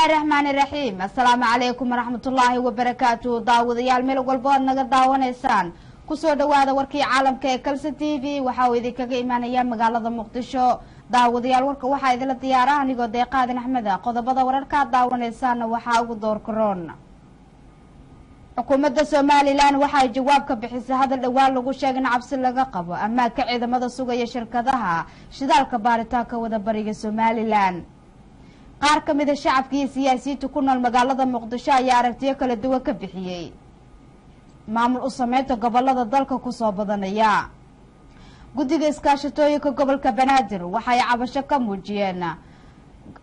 الله الرحمن الرحيم. السلام عليكم ورحمة الله وبركاته. داوديال ميل والبود naga daawanaysaan kusoo dhawaada warkii caalamka ee Kalsa TV waxa uu idinkaga imaanaya magaalada Muqdisho. daawadayaal warka waxa idin la diyaaraha anigoo Deeqaadin Axmed ah. qodobada wararka daawanaysaan waxa ugu door karoon. xukuumadda Soomaaliland waxay jawaab ka bixisay hadal dhawaan lagu sheegay in cabsi laga qabo ama ka ciidamada sugaya shirkadaha shidaalka baaritaanka wada bariga Soomaaliland. qaar ka mid ah shacabka iyo siyaasiyiinta ku nool magaalada Muqdisho ayaa aragtiyo kala duwan ka bixiyay maamul u sameynta gobolada dalka ku soo badanaya. guddiga iskaashatooyinka gobolka Banaadir waxay cabasho ka muujiyeen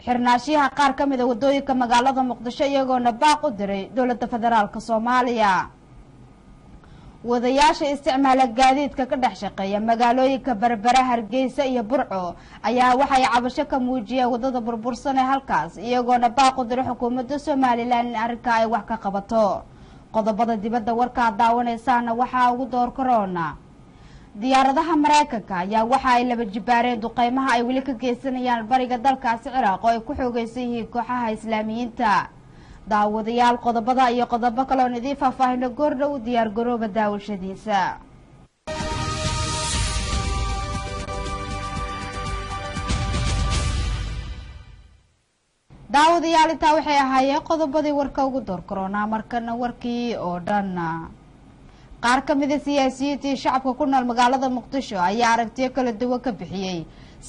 xirnaashiyaha qaar ka mid ah wadooyinka magaalada Muqdisho iyagoona baaq u diray dowladda federaalka Soomaaliya. wadayaasha isticmaala gaadiidka ka dhex shaqeeya magaalooyinka Berbera, Hargeysa iyo Burco ayaa waxay cabasho ka muujiyeen wadada burbursan ee halkaas iyagoona baaq u diray xukuumadda Soomaaliland in arrinka ay wax ka qabato. qodobada dibadda warka daawanaysaan waxa ugu door karoona. diyaaradaha Mareykanka ayaa waxa ay laba jibaareen duqeymaha ay weli ka geysanayaan bariga dalkaasi Ciraaq oo ay ku xoogaysan yihiin kooxaha Islaamiyiinta. daawadayaal qodobada iyo qodobo kale oo idin faahfaahino goordhow diyaar garooba daawashadiisa. daawadayaal intaa waxay ahaayeen qodobadii warka ugu door karoona markana warkii oo dhan. qaar ka mid ah siyaasiyiinta shacabka ku nool magaalada Muqdisho ayaa aragtiyo kala duwan ka bixiyay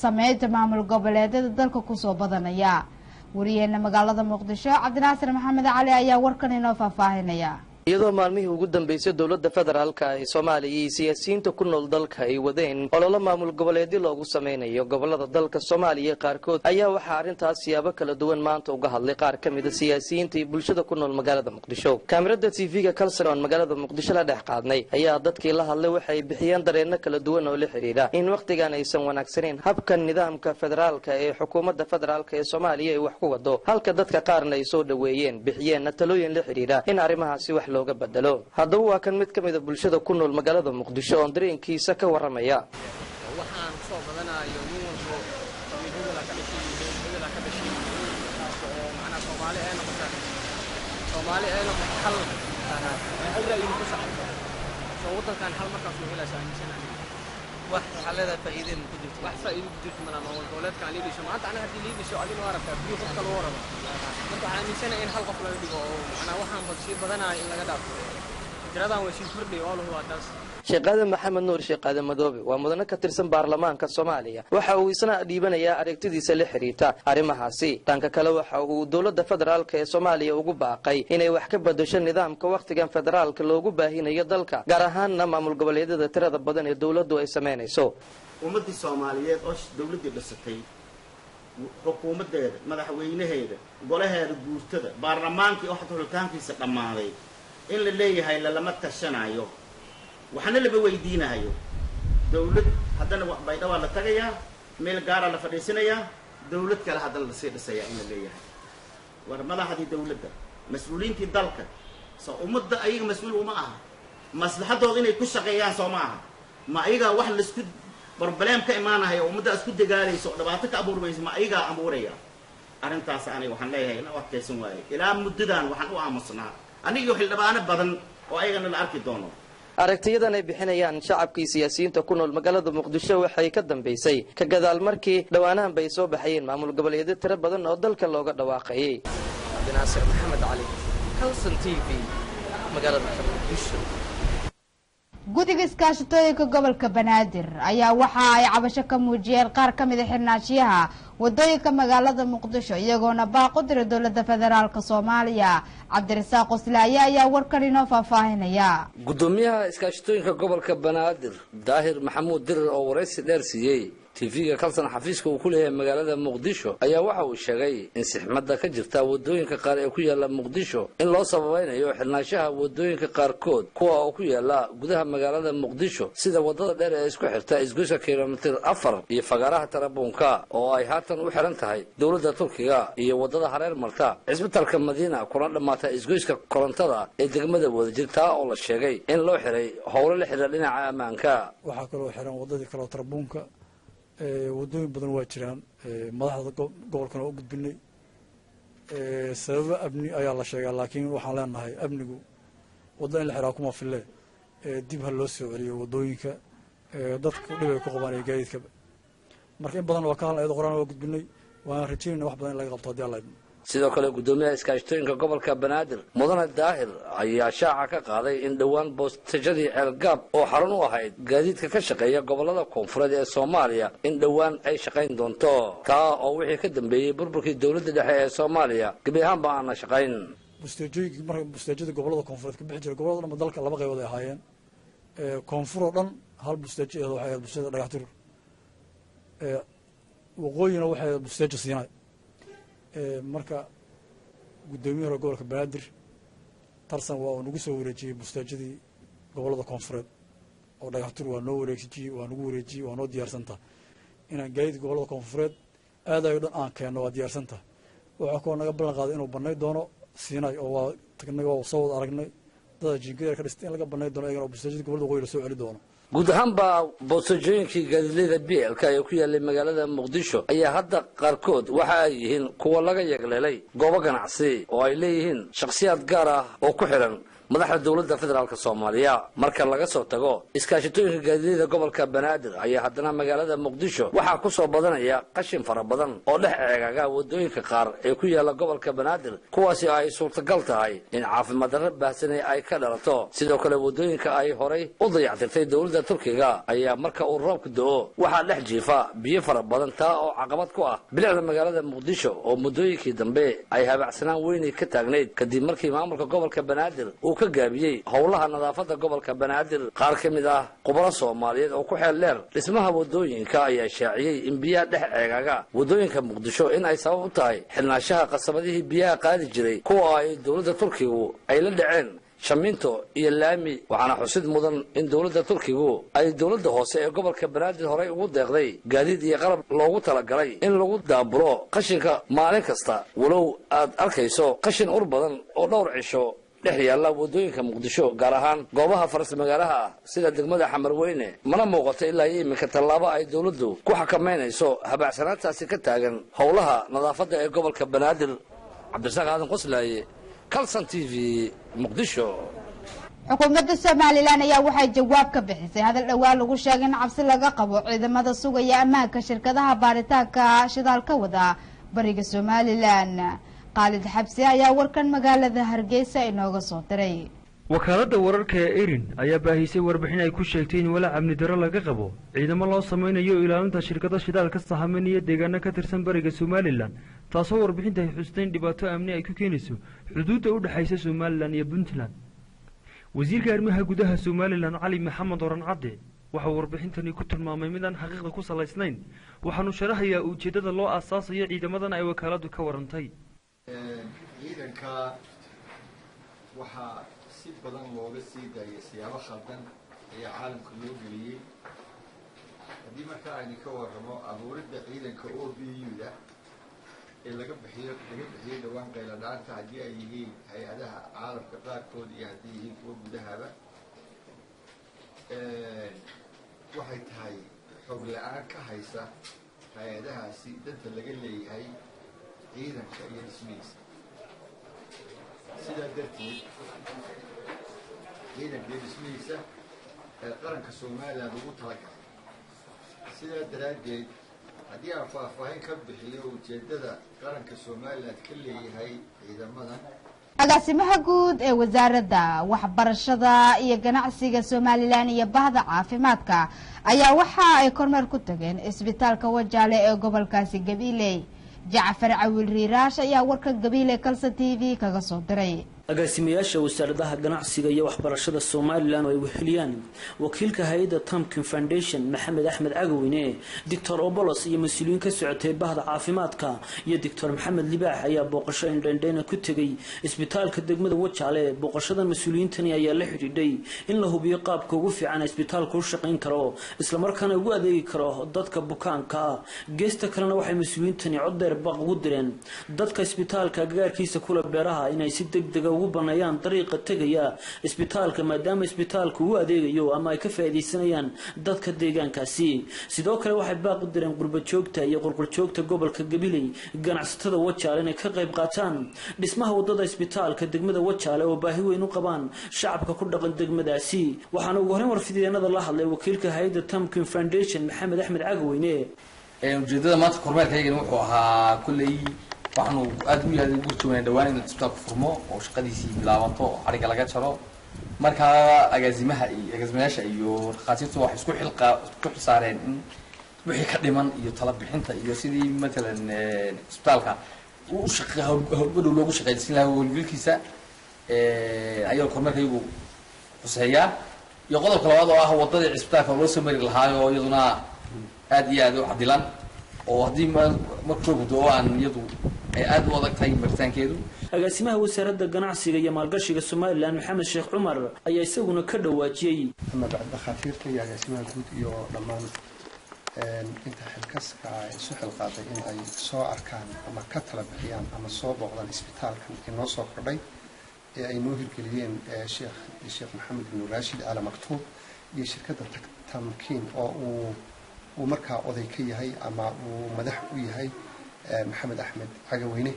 sameynta maamul goboleedyada dalka ku soo badanaya. wariyeena magaalada Muqdisho Cabdinaasir Maxamed Cali ayaa warkan inoo faahfaahinaya. iyadoo maalmihii ugu dambeysay dowladda federaalka ee Soomaaliya iyo siyaasiyiinta ku nool dalka ay wadeen olole maamul goboleedyo loogu sameynayo gobolada dalka Soomaaliya qaarkood ayaa waxa arintaas siyaabo kala duwan maanta uga hadlay qaar ka mid ah siyaasiyiinta iyo bulshada ku nool magaalada Muqdisho. kaamirada TV-ga Kalsan magaalada Muqdisho la dhex qaadnay ayaa dadkii la hadlay waxay bixiyeen dareenno kala duwan oo la xiriira in waqtigan aysan wanaagsaneyn habka nidaamka federaalka ee xukuumadda federaalka ee Soomaaliya ay wax ku wado halka dadka qaarna ay soo dhaweeyeen bixiyeen talooyin la xiriira in arrimahaasi wax looga badalo. haddaba waa kan mid ka mid ah bulshada ku nool magaalada Muqdisho oo dareenkiisa ka waramaya. waxaan soo badanayo nin walbo midowga ka dhashay oo macna Soomaali ay noqotay hal hawla iyo ku socdo soo wadankan hal markaas uu helayo saamisan wax xalada faa'iideen ku jirto wax faa'iido ku jirto mana maamul goboleedka aan leeyahay maanta anaga hadii leeyahay adina warabta biyo qofka loo warabo marka waxaan aaminsanay in hal qof laga dhigo oo macna waxaan badshii badanaay in laga dhaafo jiradan way sii kordhay oo loo wadaas. sheekada Maxamed Nuur Sheekada Madoobe waa mudane ka tirsan baarlamaanka Soomaaliya waxa uu isna dhiibanayaa aragtidiisa la xiriirta arrimahaasi. dhanka kale waxa uu dowladda federaalka ee Soomaaliya ugu baaqay inay wax ka bedesho nidaamka waqtigan federaalka loogu baahinayo dalka gaar ahaan maamul goboleedyada tirada badan ee dowladdu ay sameynayso. ummadii Soomaaliyeed oo dowladda dhisatay xukuumadeeda madaxweynaheeda golaheeda guurtada baarlamaankii oo xulitaankiisa dhamaaday in la leeyahay lama tashanayo waxana la weydiinayo dawlad haddana bayda waa la tagayaa meel gaar ah la fadhiisanayaa dawlad kale haddana la sii dhisaya in la leeyahay war madaxdii dawladda mas'uuliyiintii dalka soo ummadda ayaga mas'uul uma aha maslaxadooda inay ku shaqeeyaan soo ma aha ma ayaga wax la isku problem ka imaanayo ummadda isku dagaalayso dhibaato ka abuurmayso ma ayaga abuuraya arintaas aniga waxaan leeyahay in waqtiisan waaye ilaa muddadan waxaan u aamusnaa aniga xildhibaano badan oo ayagana la arki doono. aragtiyadan ay bixinayaan shacabkii siyaasiyiinta ku nool magaalada Muqdisho waxay ka dambeysay ka gadaal markii dhawaanahan bay soo baxayeen maamul goboleedyo tiro badan oo dalka looga dhawaaqay. Cabdinaasir Maxamed Cali, Kalsan TV, magaalada Muqdisho. guddiga iskaashatooyinka gobolka Banaadir ayaa waxa ay cabasho ka muujiyeen qaar ka mid ah xirnaashiyaha wadooyinka magaalada Muqdisho iyagoona baaq u diray dowladda federaalka Soomaaliya. Cabdirasaaq Qoslaaye ayaa warkan inoo faahfaahinaya. gudoomiyaha iskaashatooyinka gobolka Banaadir Daahir Maxamuud Dirir oo wareysi dheer siiyay TV-ga Kalsan xafiiska uu ku leeyahay magaalada Muqdisho ayaa waxa uu sheegay in sixmadda ka jirta wadooyinka qaar ee ku yaala Muqdisho in loo sababaynayo xirnaashaha wadooyinka qaarkood kuwa oo ku yaala gudaha magaalada Muqdisho sida wadada dheer ee isku xirta isgoyska kiiloomitir 4 iyo fagaaraha Tarabuunka oo ay haatan u xiran tahay dowladda Turkiga iyo wadada hareer marta isbitaalka Madiina kuna dhamaata isgoyska korontada ee degmada Wadajirta oo la sheegay in loo xiray howlo la xiriira dhinaca ammaanka. waxa kale oo xiran wadadii kale Tarabuunka wadooyin badan waa jiraan madaxda gobolkana u gudbinay sababa amni ayaa la sheegaa laakiin waxaan leenahay amnigu waddo in la xiraa kuma fille dib ha loo soo celiyo waddooyinka dadku dhib ay ku qabaan iyo gaadiidkaba marka in badan waa ka hadlan ayadoo qoraan waa gudbinay waan rajaynayna wax badan in laga qabto haddii alla idmo sidoo kale gudoomiyaha iskaashatooyinka gobolka banaadir mudane daahir ayaa shaaca ka qaaday in dhowaan boostashadii ceelgaab oo xarun u ahayd gaadiidka ka shaqeeya gobolada koonfureed ee soomaaliya in dhowaan ay shaqayn doonto taa oo wixii ka dambeeyey burburkii dowladda dhexe ee soomaaliya gebi ahaanba aana shaqayn busteejooyinkii marka busteejada gobolada koonfureed ka bixi jiray gobolada dhanba dalka laba qaybood ay ahaayeen koonfur oo dhan hal busteejo waxay ahayd busteejada dhagaxtur waqooyina waxay ahayd busteejo siinay marka guddoomiyaha gobolka banaadir tarsan waa uu nagu soo wareejiyey busteejadii gobolada koonfureed oo dhagaxtur waa noo wareejiyey waa nagu wareejiyey waa noo diyaarsanta inaan gaadiidka gobolada koonfureed aadayo dhan aan keenno waa diyaarsanta waxaa kuwa naga ballan qaaday inuu banay doono siinay oo waa tagnay waa soo wada aragnay dada jiingadeer ka dhistay in laga banay doono iyagana oo busteejadii gobolada waqooyi la soo celi doono guud ahaanba boosajooyinkii gaadiidleyda BLK ee ku yaalay magaalada Muqdisho ayaa hadda qaarkood waxa ay yihiin kuwa laga yagleelay goobo ganacsi oo ay leeyihiin shakhsiyaad gaar ah oo ku xiran madaxda dowladda federaalka Soomaaliya marka laga soo tago iskaashatooyinka gaadiidleyda gobolka Banaadir ayaa haddana magaalada Muqdisho waxa ku soo badanaya qashin fara badan oo dhex eegaga wadooyinka qaar ee ku yaala gobolka Banaadir kuwaasi ay suurtagal tahay in caafimaad darro baahsan ay ka dhalato sidoo kale wadooyinka ay horay u dayactirtay dowladda Turkiga ayaa marka uu roobku da'o waxa dhex jiifa biyo fara badan taa oo caqabad ku ah bilicda magaalada Muqdisho oo muddooyinkii dambe ay habacsanaan weyn ka taagneyd kadib markii maamulka gobolka Banaadir ka gaabiyay howlaha nadaafada gobolka Banaadir qaar ka mid ah khubaro Soomaaliyeed oo ku xeel dheer dhismaha wadooyinka ayaa shaaciyay in biyaha dhex eegaga wadooyinka Muqdisho in ay sabab u tahay xilnaashaha qasabadihii biyaha qaadi jiray kuwa ay dowladda Turkigu ay la dhaceen shaminto iyo laami waxaana xusid mudan in dowladda Turkigu ay dowladda hoose ee gobolka Banaadir horay ugu deeqday gaadiid iyo qalab loogu talagalay in lagu daaburo qashinka maalin kasta walow aad arkayso qashin ur badan oo dhowr cisho dhex yaalla wadooyinka Muqdisho gaar ahaan goobaha faras magaalaha sida degmada Xamarweyne mana muuqato ilaa iminka tallaabo ay dowladdu ku xakameynayso habacsanaantaasi ka taagan howlaha nadaafadda ee gobolka Banaadir Cabdirasaaq Aadan Qoslaaye Kalsan TV Muqdisho xukuumadda Soomaaliland ayaa waxay jawaab ka bixisay hadal dhawaan lagu sheegay in cabsi laga qabo ciidamada sugaya ammaanka shirkadaha baaritaanka shidaalka wada bariga Soomaaliland Khalid Xabsi ayaa warkan magaalada Hargeysa inooga soo diray wakaaladda wararka ee Erin ayaa baahisay warbixin ay ku sheegtay in walaac amni darro laga qabo ciidamo loo sameeyo ilaalinta shirkadda shidaalka sahaminaya deegaanka ka tirsan bariga Soomaaliland taasoo warbixinta ay xusteen dhibaato amni ay ku keenayso xuduudda u dhaxaysa Soomaaliland iyo Puntland wasiirka arrimaha gudaha Soomaaliland Cali Maxamed Oran Cadde waxa warbixintani ku tilmaamay mid aan xaqiiqda ku salaysnayn waxaanu sharaxayaa ujeedada loo aasaasay ciidamadan ay wakaaladdu ka warantay ciidanka waxaa si badan looga sii daayay siyaabo khaldan ayaa caalamka loo geliyey haddii marka aynu ka warramo abuuridda ciidanka OBU-da ee laga bixiyey dhawaan qayladhaanta haddii ay yihiin hay-adaha caalamka qaarkood iyo haddii yihiin kuwa gudahaba waxay tahay xog la-aan ka haysa hay-adahaasi danta laga leeyahay ciidanka iyo dhismihiisa sidaa darteed ciidanka iyo dhismihiisa ee qaranka Soomaaliland ugu talagalay sidaa daraaddeed haddii aan faahfaahin ka bixiyo ujeedada qaranka Soomaaliland ka leeyahay ciidamadan agaasimaha guud ee wasaaradda waxbarashada iyo ganacsiga Soomaaliland iyo bahda caafimaadka ayaa waxa ay kormeer ku tageen isbitaalka Wajaale ee gobolkaasi Gabiley Jacfar Awil Riiraash ayaa warka Gabiley Kalsan TV kaga soo diray agaasimayaasha wasaaradda ganacsiga iyo waxbarashada Soomaaliland ay wixiliyaan wakiilka hay'adda Tamkin Foundation Maxamed Axmed Agawine Dr. Obolos iyo mas'uuliyiin ka socotay bahda caafimaadka iyo Dr. Maxamed Libaax ayaa booqasho indhandheena ku tagay isbitaalka degmada Wajaale booqashadan mas'uuliyiintani ayaa la xidhiidhay in la hubiyo qaabka ugu fiican isbitaalku u shaqayn karo isla markaana ugu adeegi karo dadka bukaanka geesta kalena waxay mas'uuliyiintani cod dheer baaq ugu direen dadka isbitaalka gaarkiisa kula beeraha inay si degdeg ah ugu baneeyaan dariiqa tegaya isbitaalka maadaama isbitaalku uu adeegayo ama ay ka faa'iideysanayaan dadka deegaankaasi sidoo kale waxay baaq u direen qurba joogta iyo qulqul joogta gobolka Gabiley ganacsatada Wajaale inay ka qayb qaataan dhismaha wadada isbitaalka degmada Wajaale oo baahi weyn u qabaan shacabka ku dhaqan degmadaasi waxaana ugu horreyn warfideenada la hadlay wakiilka hay'adda Tamkin Foundation Maxamed Axmed Cagaweyne ujeedada maanta kormeerkayga wuxuu ahaa kulley waxaanu aad u yahay ugu joognaa dhawaan in isbitaalku furmo oo shaqadiisii bilaabato xariga laga jaro marka agaasimayaasha iyo dhaqaatiirtu wax isku xilsaareen in wixii ka dhiman iyo tala bixinta iyo sidii matalan isbitaalka uu hawlgudhow loogu shaqaysiin lahaa howlgalkiisa ayaa kormeerkaygu xuseeyaa iyo qodobka labaad oo ah wadadii isbitaalka loo soo mari lahaa oo iyaduna aad iyo aad u cadilan oo haddii markuu gudbo aan iyadu ay aad u adag tahay martaankeedu agaasimaha wasaaradda ganacsiga iyo maalgashiga Soomaaliland Maxamed Sheekh Cumar ayaa isaguna ka dhawaajiyay ama bacda khatiirta iyo agaasimaha guud iyo dhammaan inta xilkaska ay soo xilqaaday in ay soo arkaan ama ka tala bixiyaan ama soo booqdaan isbitaalkan inoo soo kordhay ee ay noo hirgeliyeen Sheekh Maxamed bin Rashid Al Maktoub iyo shirkadda Tamkin oo uu markaa oday ka yahay ama uu madax u yahay Maxamed Axmed Cagaweyne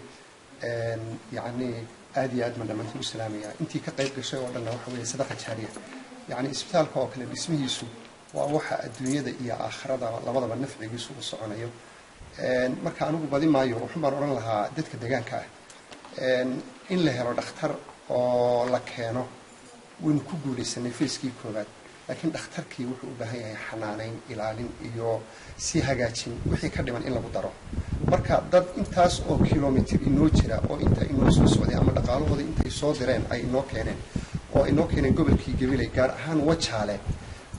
يعني آدي أدمن لما نقول سلامية أنتي كقيد شيء ولا وحوي صدقة جارية يعني إسبتال كوكل باسمه يسوع ووحى الدنيا ذا إياه آخر هذا لبضع النفع يسوع الصعون يوم ما كانوا بعدين ما يروح حمر أوران لها دتك دجان كا إن له رد اختار لكانه ونكوجو لسنة في سكي كوبات لكن اختار كي وحو بهاي حنانين إلالين إيو سي هجاتين وحي كدمان إلا بدره marka dad intaas oo kilomitir inoo jira oo inta inoo soo socday ama dhaqaalahooda intay soo direen ay inoo keeneen gobolkii Gabiley gaar ahaan Wajaale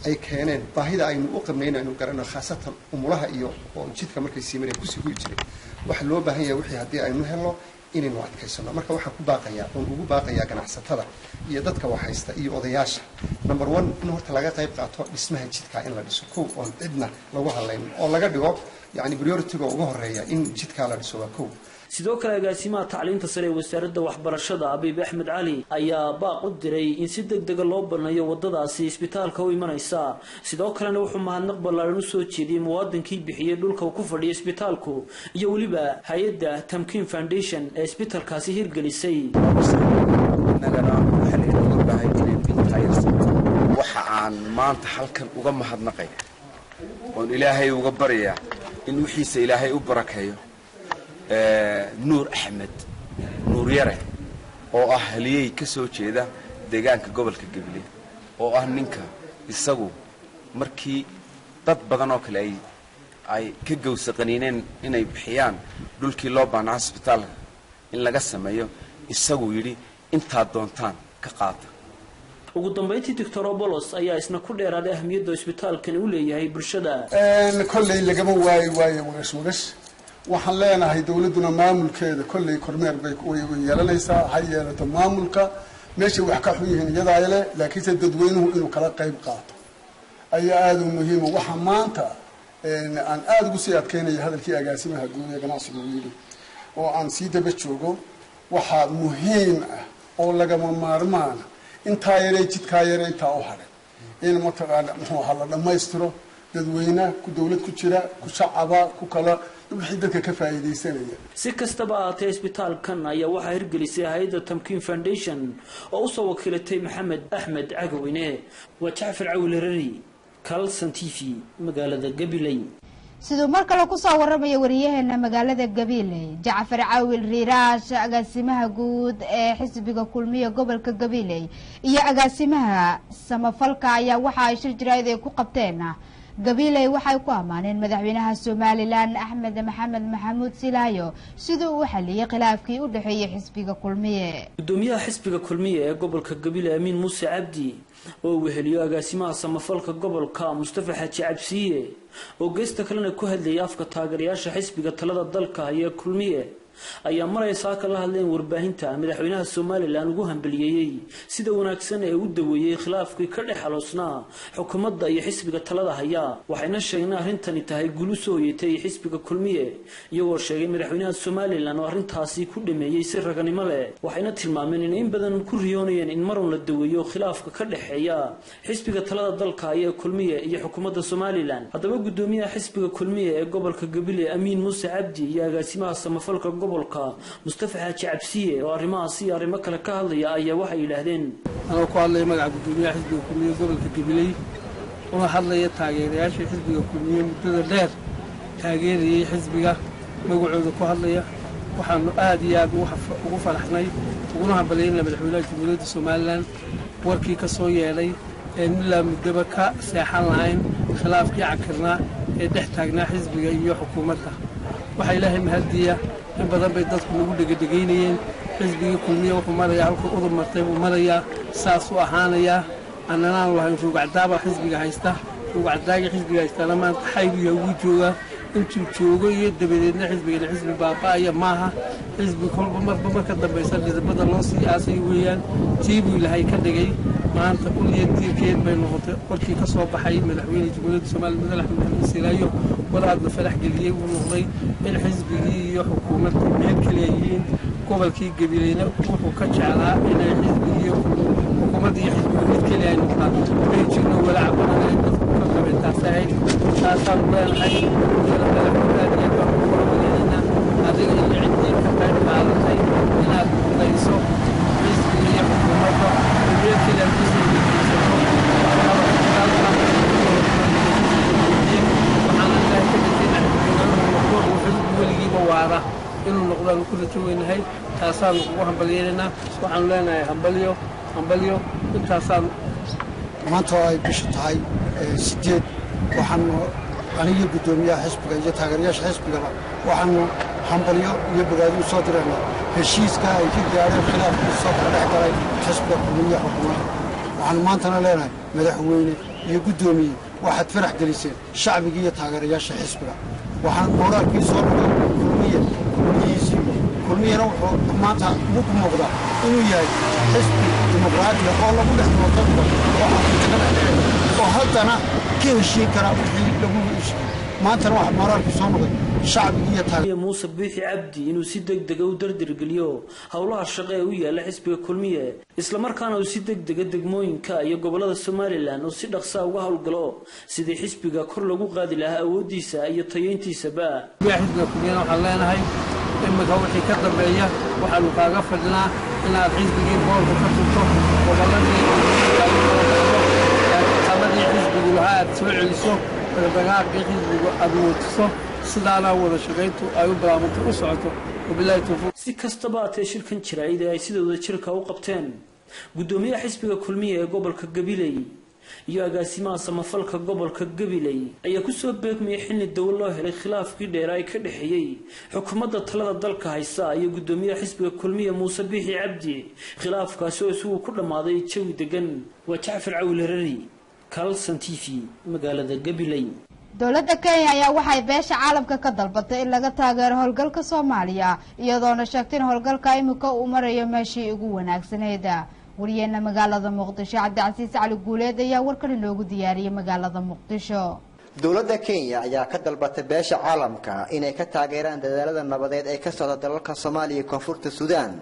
ay keeneen baahida aynu u qabnayna inuu garano khaasatan umulaha iyo oo jidka markay sii maray ku sii jiray waxa loo baahan yahay wixii hadii aynu helno inaynu adkaysano marka waxaan ku baaqayaa oo ugu baaqayaa ganacsatada iyo dadka wax haysta iyo odayaasha number 1 in horta laga qayb qaato dhismaha jidka in la dhiso koow oo cidna lagu haleyn oo laga dhigo يعني بريورتيغا ugu horeeya in jidka la dhiso waa koow sidoo kale agaasimaha tacliinta sare ee wasaaradda waxbarashada Abiib Axmed Cali ayaa baaq u diray in si degdeg ah loo baneeyo wadadaasi isbitaalka u imanaysa sidoo kalena wuxuu mahadnaq ballaaran u soo jeediyay muwaadinkii bixiyay dhulka uu ku fadhiyo isbitaalku iyo waliba hay'adda Tamkin Foundation ee isbitaalkaasi hirgelisay waxa aan maanta halkan uga mahadnaqay oo Ilaahay uga baryaa in wixiisa Ilaahay u barakeeyo Nuur Axmed Nuur Yare oo ah haliyay ka soo jeeda deegaanka gobolka Gabiley oo ah ninka isagu markii dad badan oo kale ay ka gowsaqaneeneen inay bixiyaan dhulkii loo baahnaa isbitaalka in laga sameeyo isagu yiri inta doontaan ka qaata ugu dambeyntii Dr. Obolos ayaa isna ku dheeraaday ahmiyadda isbitaalkan uu leeyahay bulshada kolley lagama waayo waxaan leenahay dawladuna maamulkeeda kolley kormeer bay yeelanaysaa hay yeelato maamulka meesha wax ka xun yihiin iyadaayale laakiin dadweynuhu inuu kala qayb qaato ayaa aad u muhiim waxa maanta aan aad ugu sii adkeynaya hadalkii agaasimaha guud ee ganacsiga yiri oo aan sii daba joogo waxa muhiim ah oo lagama maarmaan inta yaray jidka yaray inta u haray in mataqaan muxuu la dhameystiro dadweynaha ku dawlad ku jira ku shacaba ku kala wixii dadka ka faa'iideysanaya si kastaba ahaatee isbitaalkan ayaa waxaa hirgelisay hay'adda Tamkin Foundation oo u soo wakiilatay Maxamed Axmed Cagaweyne waa Jaafar Cawilrari Kalsan TV magaalada Gabiley sidoo mar kale ku soo warramaya wariyaheena magaalada Gabiley Jaafar Cawil Riiraash agaasimaha guud ee xisbiga kulmiye gobolka Gabiley iyo agaasimaha samafalka ayaa waxa ay shir jirayd ku qabteen Gabiley waxay ku amaaneen madaxweynaha Soomaaliland Axmed Maxamed Maxamuud Silaayo sidoo uu xaliyay khilaafkii u dhaxeeyay xisbiga kulmiye gudoomiyaha xisbiga kulmiye ee gobolka Gabiley Amiin Muuse Cabdi oo weheliyo agaasimaha samafalka gobolka Mustafa Xaaji Cabsiye oo geesta kalena ku hadlayay afka taageerayaasha xisbiga talada dalka ee kulmiye ayaa maraysaa ka la hadleen warbaahinta madaxweynaha Soomaaliland ugu hambaliyay sida wanaagsan ee uu daweeyay khilaafkii ka dhaxaloosnaa xukuumadda iyo xisbiga talada haya waxayna sheegeen arintani tahay guul soo yeetay xisbiga kulmiye iyagoo sheegay madaxweynaha Soomaaliland oo arintaasi ku dhameeyay si raganimo leh waxayna tilmaameen in badan ku riyoonayeen in mar la daweeyo khilaafka ka dhaxeeya xisbiga talada dalka ee kulmiye iyo xukuumadda Soomaaliland hadaba gudoomiyaha xisbiga kulmiye ee gobolka Gabiley Amiin Muuse Cabdi iyo agaasimaha samafalka gobolka Mustafa Xaaji Cabsiye oo arrimahaasi arrimo kale ka hadlaya ayaa waxay yiraahdeen anoo ku hadlay magaca gudoomiyaha xisbiga kulmiye gobolka Gabiley oo hadlaya taageerayaasha xisbiga kulmiye muddada dheer taageerayay xisbiga magacooda ku hadlaya waxaanu aad iyo aad ugu faraxnay uguna hambalyeynaa madaxweynaha Jamhuuriyadda Soomaaliland warkii ka soo yeelay ee ilaa muddaba ka seexan lahayn khilaafkii cakirnaa ee dhex taagnaa xisbiga iyo xukuumadda waxa ilaahay mahadiya in badan bay dadku ugu dhagadegaynayeen xisbiga kulmiye wuxuu marayaa halka udur martay buu marayaa saas u ahaanaya annana lahayn ruugcadaaba xisbiga haysta ruugcadaaga xisbiga haysta maanta xaybiga ugu jooga intuu joogo iyo dabadeedna xisbi baaba'aya maaha xisbi kolba marka dambaysa qodobada loo sii aasay weeyaan tiibuu ilaahay ka dhigay maanta kulliya diirkeed bay noqotay warkii ka soo baxay madaxweynaha Jamhuuriyadda Soomaaliland madaxweyne Siilaayo walaadna farax geliyay uu noqday in xisbigii iyo xukuumadda meel kale yihiin gobolkii Gabileyna wuxuu ka jeclaa inay xisbigii iyo xukuumadda iyo xisbiga mid kale ay noqdaan ay jirno walaac badan ay dadku ka qabeen taasay taasaan leenahay adiga iyo cidii ka qayb qaadatay inaad qudayso xisbiga iyo xukuumadda meel kale ay waara inuu noqdaan ku rajooynahay taasaan ugu hambalyeynaa waxaan leenahay hambalyo intaasaan maanta ay bisha tahay 8 waxaan aniga gudoomiyaha xisbiga iyo taageerayaasha xisbiga waxaan hambalyo iyo bogaadi u soo direynaa heshiiska ay ka gaareen khilaafkii soo dhex galay xisbiga kulmiye xukuumadda waxaan maantana leenahay madaxweyne iyo gudoomiye waxaad farax geliseen shacbiga iyo taageerayaasha xisbiga waxaan moraalkii soo dhigay kulmiyana wuxuu maanta ugu muuqdaa inuu yahay xisbi dimuqraadi oo lagu dhex noqdo oo haddana ka heshiin kara wixii lagu heshiiyey maantana waxa moraalkii soo noqday shacbiga iyo taageerayaasha Muuse Biixi Cabdi inuu si degdeg ah u dardargeliyo hawlaha shaqo ee u yaala xisbiga kulmiye isla markaana uu si degdeg ah degmooyinka iyo gobolada Soomaaliland oo si dhaqso ah uga hawlgalo sidii xisbiga kor lagu qaadi lahaa awoodiisa iyo tayeyntiisaba xisbiga kulmiye waxa leenahay imika wixii ka dambeeya waxaanu kaaga fadhinaa inaad xisbigii boolka ka turto goboladii taladii xisbigu lahaa aad soo celiso dagaalkii xisbigu aad muujiso sidaana wada shaqayntu ay u bilaabato u socoto wabillahi tawfiiq si kastaba aatee shirkan jiraa'id ay sidooda jirka u qabteen gudoomiyaha xisbiga kulmiye ee gobolka Gabiley iyo agaasimaha samafalka gobolka Gabiley ayaa ku soo beegmay xilli dawlad loo helay khilaafkii dheer ay ka dhaxeeyay xukuumadda talada dalka haysa iyo gudoomiyaha xisbiga kulmiye Muuse Biixi Cabdi khilaafkaas oo isugu ku dhamaaday jawi degan waa Jaafar Cawlarari Kalsan TV magaalada Gabiley dowladda Kenya ayaa waxay beesha caalamka ka dalbatay in laga taageero howlgalka Soomaaliya iyadoona sheegtay in howlgalka imika uu marayo meeshii ugu wanaagsaneyd wariyana magaalada Muqdisho Cabdicasiis Cali Guuleed ayaa warkan loogu diyaariyay magaalada Muqdisho dowladda Kenya ayaa ka dalbatay beesha caalamka inay ka taageeraan dadaalada nabadeed ee ka socda dalalka Soomaaliya iyo Koonfurta Suudaan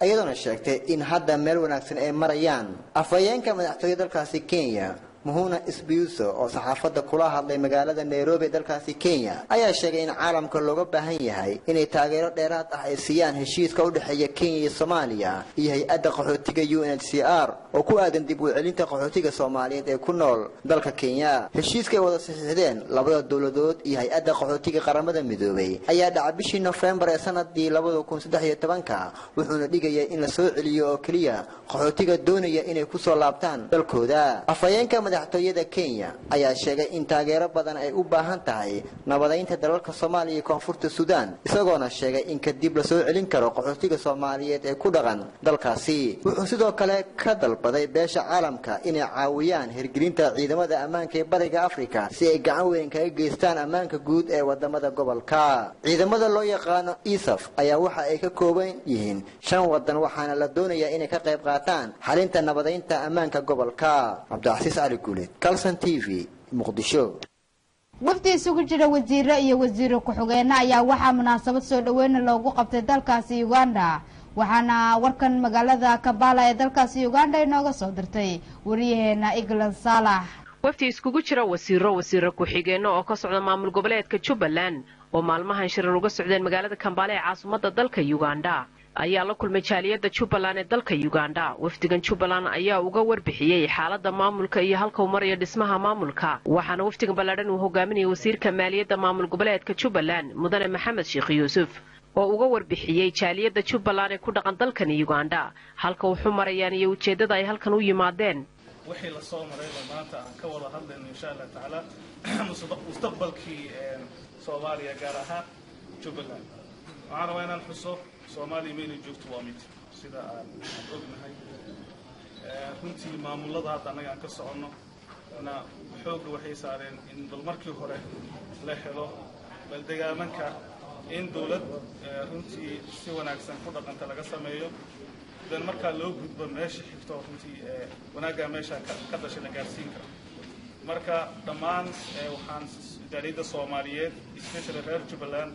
ayadoona sheegtay in hadda meel wanaagsan ay marayaan afayeenka madaxtooyada dalkaasi Kenya Muhuna Isbiuso oo saxaafadda kula hadlay magaalada Nairobi dalkaasi Kenya ayaa sheegay in caalamka looga baahan yahay inay taageero dheeraad ah ay siiyaan heshiiska u dhaxeeya Kenya iyo Soomaaliya iyo hay'adda qaxootiga UNHCR oo ku aadan dib u celinta qaxootiga Soomaaliyeed ee ku nool dalka Kenya heshiiska ay wada saxiixdeen labada dawladood iyo hay'adda qaxootiga qaramada midoobay ayaa dhacay bishii November ee sanadii 2013 wuxuuna dhigayay in la soo celiyo oo kaliya qaxootiga doonaya inay ku soo laabtaan dalkooda afayeenka madaxtooyada Kenya ayaa sheegay in taageero badan ay u baahan tahay nabadeynta dalalka Soomaaliya iyo Koonfurta Suudaan isagoona sheegay in kadib la soo celin karo qaxootiga Soomaaliyeed ee ku dhaqan dalkaasi wuxuu sidoo kale ka dalbaday beesha caalamka inay caawiyaan hirgelinta ciidamada ammaanka ee bariga Afrika si ay gacan weyn kaga geystaan ammaanka guud ee wadamada gobolka ciidamada loo yaqaan ISAF ayaa waxa ay ka kooban yihiin 5 wadan waxaana la doonayaa inay ka qayb qaataan xalinta nabadeynta ammaanka gobolka Abdulcasiis Ali Guuled Kalsan TV Muqdisho wafdi isugu jira wasiiro iyo wasiiro ku-xigeenka ayaa waxaa munaasabad soo dhaweyn loogu qabtay dalkaasi Uganda waxaana warkan magaalada Kampala ee dalkaasi Uganda inooga soo dirtay wariyaheena Iglan Salah wafdi isugu jira wasiiro ku-xigeenka oo ka socda maamul goboleedka Jubaland oo maalmahan shirar uga socdeen magaalada Kampala ee caasimadda dalka Uganda ayaa la kulmay jaaliyada Jubaland ee dalka Uganda wafdigan Jubaland ayaa uga warbixiyay xaaladda maamulka iyo halka uu marayo dhismaha maamulka waxaana wafdigan ballaadhan uu hogaaminayay wasiirka maaliyadda maamul goboleedka Jubaland mudane Maxamed Sheekh Yuusuf oo uga warbixiyay jaaliyada Jubaland ee ku dhaqan dalkan Uganda halka uu xumarayaan iyo ujeedada ay halkan u yimaadeen wixii la soo maray maanta aan ka wada hadlayno insha Allah taala mustaqbalkii Soomaaliya gaar ahaan Jubaland waxaan rabaa inaan xuso Soomaaliya meelay joogto waa mid sida aan ognahay runtii maamulada hadda anaga aan ka socono xoogga waxay saareen in bal markii hore la helo bal deegaamanka in dawlad runtii si wanaagsan ku dhaqanta laga sameeyo dan marka loo gudbo meesha xigto runtii wanaaga meesha ka dhashay la gaarsiin karo marka dhammaan waxaan jaaliyada Soomaaliyeed especially reer Jubaland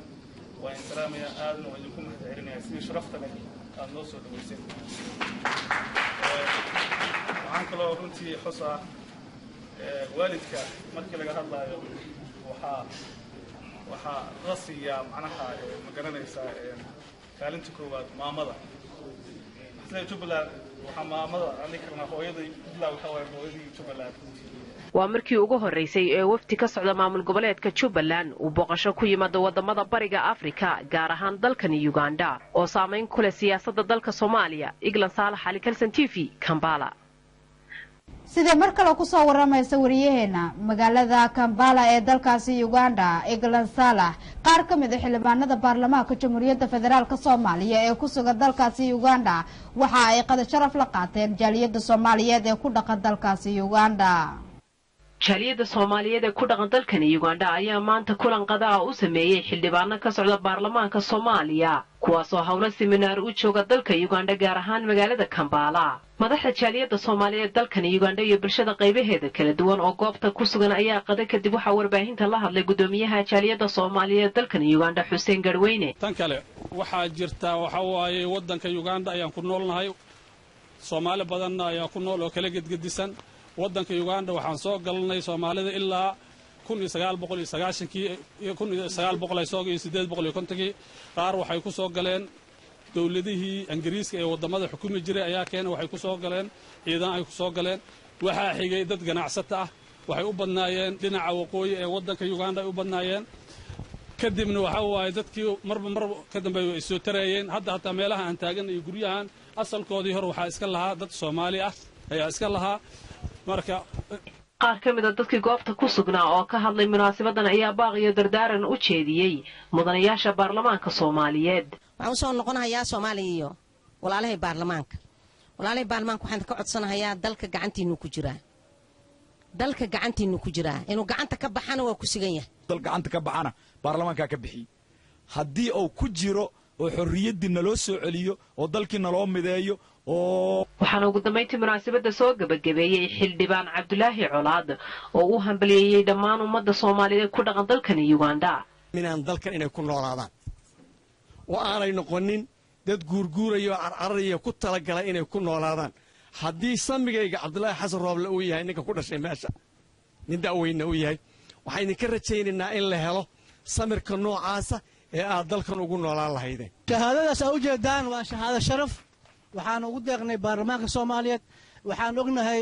وإن سلام يا آدم وإنكم مهتعرين يا سيدي شرفت لك النص والوسيم وعنك لو رنتي حصة والدك مركي لك هذا وحا راسي معناها مقرنة يسا كالنتكو ما مضى حسنا جبلا وحا ما مضى عندك رنا هويدي بلا وحاوي هويدي جبلا waa markii ugu horeysay ee wafti ka socda maamul goboleedka Jubaland uu boqosho ku yimaado wadamada bariga Afrika gaar ahaan dalkan Uganda oo saameyn ku leh siyaasadda dalka Soomaaliya Iglan Salah Ali Kalsan TV Kampala sida markale ku soo waramaysa wariyaheena magaalada Kampala ee dalkaasi Uganda Iglan Salah qaar ka mid ah xildhibaanada baarlamaanka Jamhuuriyadda Federaalka Soomaaliya ee ku sugan dalkaasi Uganda waxa ay qada sharaf la qaateen jaaliyada Soomaaliyeed ee ku dhaqan dalkaasi Uganda jaaliyada Soomaaliyeed ee ku dhaqan dalkan Uganda ayaa maanta kulan qadaa u sameeyay xildhibaano ka socda baarlamaanka Soomaaliya kuwaas oo hawlo seminar u jooga dalka Uganda gaar ahaan magaalada Kampala madaxda jaaliyada Soomaaliyeed dalkan Uganda iyo bulshada qaybaheeda kala duwan oo goobta ku sugan ayaa qada kadib waxa warbaahinta la hadlay gudoomiyaha jaaliyada Soomaaliyeed dalkan Uganda Xuseen Garweyne tan kale waxa jirta waxa waaye wadanka Uganda ayaan ku noolnahay Soomaali badan ayaa ku nool oo kala gedgedisan wadanka Uganda waxaan soo galnay Soomaalida ilaa 1950 qaar waxay ku soo galeen dawladihii Ingiriiska ee wadamada xukumi jiray ayaa keenay waxay ku soo galeen ciidan ay ku soo galeen waxa xigay dad ganacsato ah waxay u badnaayeen dhinaca waqooyi ee wadanka Uganda ay u badnaayeen kadibna waxa waaye dadkii marba ka dambeeyay ay soo tareeyeen hadda meelaha aan taagan iyo guryahan asalkoodii hor waxa iska lahaa dad Soomaali ah ayaa iska lahaa marka qaar ka mid ah dadkii goobta ku sugnaa oo ka hadlay munaasabadan ayaa baaqiyo dardaaran u jeediyay mudanayaasha baarlamaanka Soomaaliyeed waxaan soo noqonayaa Soomaaliya iyo walaalahay baarlamaanka waxaan ka codsanayaa dalka gacantiinu ku jira inuu gacanta ka baxana waa ku sigan yahay dal gacanta ka baxana baarlamaanka ka bixi haddii uu ku jiro oo xorriyadina loo soo celiyo oo dalkina loo mideeyo waxaan ugu dambeyntii munaasabada soo gabagabeeyay xildhibaan Cabdulaahi Colaad oo uu hambalyeeyay dhammaan ummadda Soomaaliyeed ku dhaqan dalkan Uganda minaan dalkan inay ku noolaadaan oo aanay noqonin dad guurguurayo carcarariyo ku talagalay inay ku noolaadaan haddii samigayga Cabdulaahi Xasan Rooble uu yahay ninka ku dhashay meesha nin daaweyna uu yahay waxaan idinka rajaynaynaa in la helo samirka noocaasa ee aad dalkan ugu noolaan lahaydeen shahaadadaas aad u jeedaan waa shahaado sharaf waxaan ugu deeqnay baarlamaanka Soomaaliyeed waxaan ognahay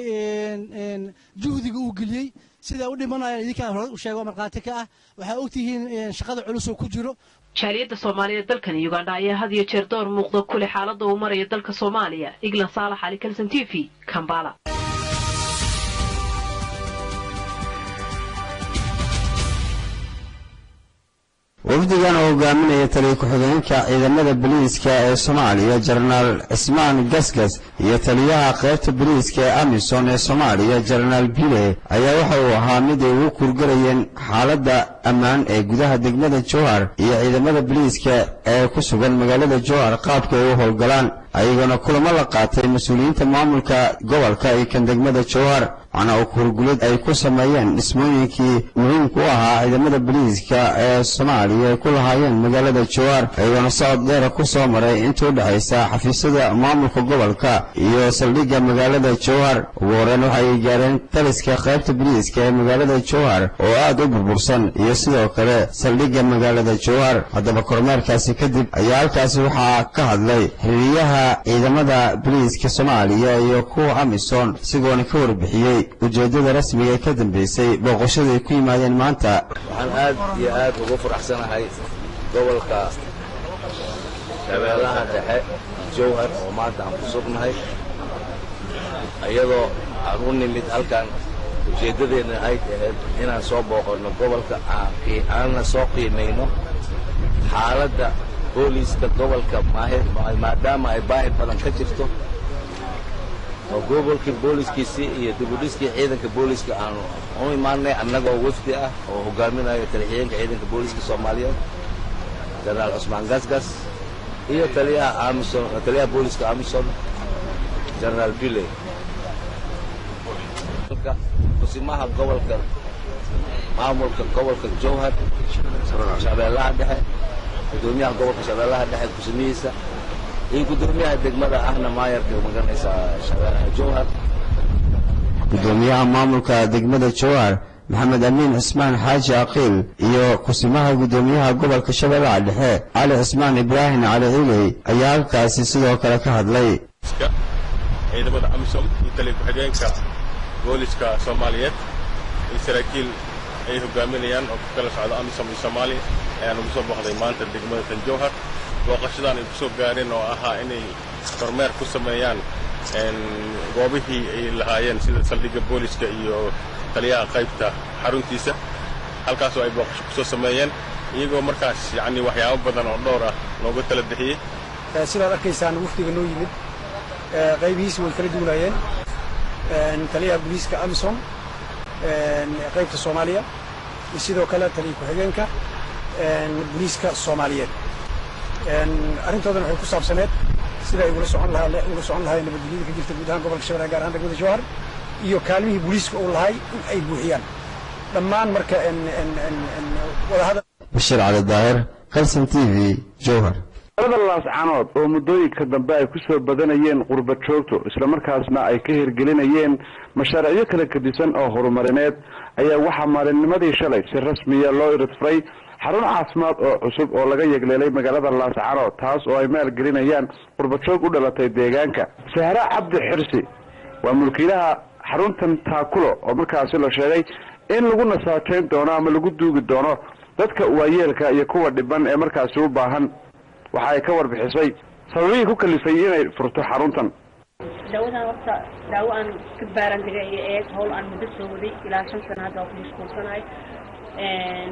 juhdiga uu geliyay sida u dhimanayaan idinka hore u sheego marqaati ka ah waxa ogtihiin shaqada culus oo ku jiro jaaliyada Soomaaliyeed dalkan Uganda ayaa had iyo jeer door muuqda ku leh xaaladda uu marayo dalka Soomaaliya Iglan Salah Ali Kalsan TV Kampala wafdigan oo hogaaminaya taliye ku-xigeenka ciidamada booliiska ee Soomaaliya General Ismaan Gasgas iyo taliyaha qaybta booliiska ee Amisom ee Soomaaliya General Bile ayaa waxa uu ahaa mid ay ugu kurgarayeen xaaladda ammaan ee gudaha degmada Jowhar iyo ciidamada booliiska ee ku sugan magaalada Jowhar qaabka ay u howlgalaan ayagana kulamo la qaatay mas'uuliyiinta maamulka gobolka iyo kan degmada Jowhar ana oo kurgulad ay ku sameeyeen dhismooyinkii muhiimka u ahaa ciidamada booliiska ee Soomaaliya ku lahaayeen magaalada Jowhar ayagana socod dheer ku soo maray inta u dhaxaysa xafiisyada maamulka gobolka iyo saldhigga magaalada Jowhar wareen waxay gaareen taliska qaybta booliiska ee magaalada Jowhar oo aad u burbursan iyo sidoo kale saldhigga magaalada Jowhar haddaba kormeerkaasi kadib ayaa halkaasi waxaa ka hadlay xiriyaha ciidamada booliiska Soomaaliya iyo kuwa Amisom sigoona ka warbixiyay ujeedada rasmiga ee ka dambeysay booqashada ay ku yimaadeen maanta waxaan aad iyo aad ugu faraxsanahay gobolka Shabeellaha Dhexe Jowhar oo maanta aan ku sugnahay iyadoo aan u nimid halkan ujeedadeena ay tahay inaan soo booqano gobolka aan soo qiimayno xaaladda booliiska gobolka maadaama ay baahi badan ka jirto oo gobolkii booliiskiisii iyo dibudhiskii ciidanka booliiska aan u imaanay annagoo wafdi ah oo hogaaminayo taliyaha ciidanka booliiska Soomaaliyeed General Ismaan Gasgas iyo taliyaha Amisom taliyaha booliiska Amisom General Bile kusimaha gobolka maamulka gobolka Jowhar Shabeellaha Dhexe gudoomiyaha gobolka Shabeellaha Dhexe kusimihiisa iyo gudoomiyaha degmada ahna maayarka maganaysa Shabeellaha Jowhar gudoomiyaha maamulka degmada Jowhar Maxamed Amiin Ismaan Xaaji Aqil iyo kusimaha gudoomiyaha gobolka Shabeellaha Dhexe Ali Ismaan Ibrahim Ali Ilay ayaa halkaasi sidoo kale ka hadlay ciidamada Amisom iyo taliye ku-xigeenka booliiska Soomaaliyeed iyo saraakiil ay hogaaminayaan oo ku kala socda Amisom iyo Soomaaliya ayaan ugu soo booqday maanta degmada Jowhar booqashadan ay ku soo gaareen oo ahaa inay kormeer ku sameeyaan goobihii ay lahaayeen sida saldhigga booliiska iyo taliyaha qaybta xaruntiisa halkaas oo ay booqasho ku soo sameeyeen iyagoo markaas yacni waxyaabo badan oo dhowr ah looga tala bixiyey sidaad arkaysaan wafdiga noo yimid qaybihiisi way kala duwanayeen taliyaha booliiska Amisom qaybta Soomaaliya iyo sidoo kale taliye ku-xigeenka booliiska Soomaaliyeed arrintoodana waxay ku saabsaneed sida ay ula socon lahaayeen nabadgelyada ka jirta guud ahaan gobolka Shabeellaha gaar ahaan degmada Jowhar iyo kaalmihii booliiska uu lahay in ay buuxiyaan dhammaan marka wadahadal Bashir Cali Daahir Kalsan TV Jowhar Laascaanood oo muddooyinka dambe ay ku soo badanayeen qurba joogto isla markaasna ay ka hirgelinayeen mashaariicyo kala gedisan oo horumarineed ayaa waxa maalinnimadii shalay si rasmi ah loo irtifray xarun caafimaad oo cusub oo laga yegleelay magaalada Laascaanood taas oo ay maalgelinayaan qurba joog u dhalatay deegaanka Sahra Cabdi Xirsi waa mulkiilaha xaruntan Taakulo oo markaas la sheegay in lagu nasaateen doono ama lagu duugi doono dadka waayeelka iyo kuwa dhiban ee markaas u baahan waxa ay ka warbixisay sababihii ku kalifay inay furto xaruntan dawadan horta daawo aan ka baaran digay ee howl aan muddo soo waday ilaa 5 sano hadda ku iskuulsanahay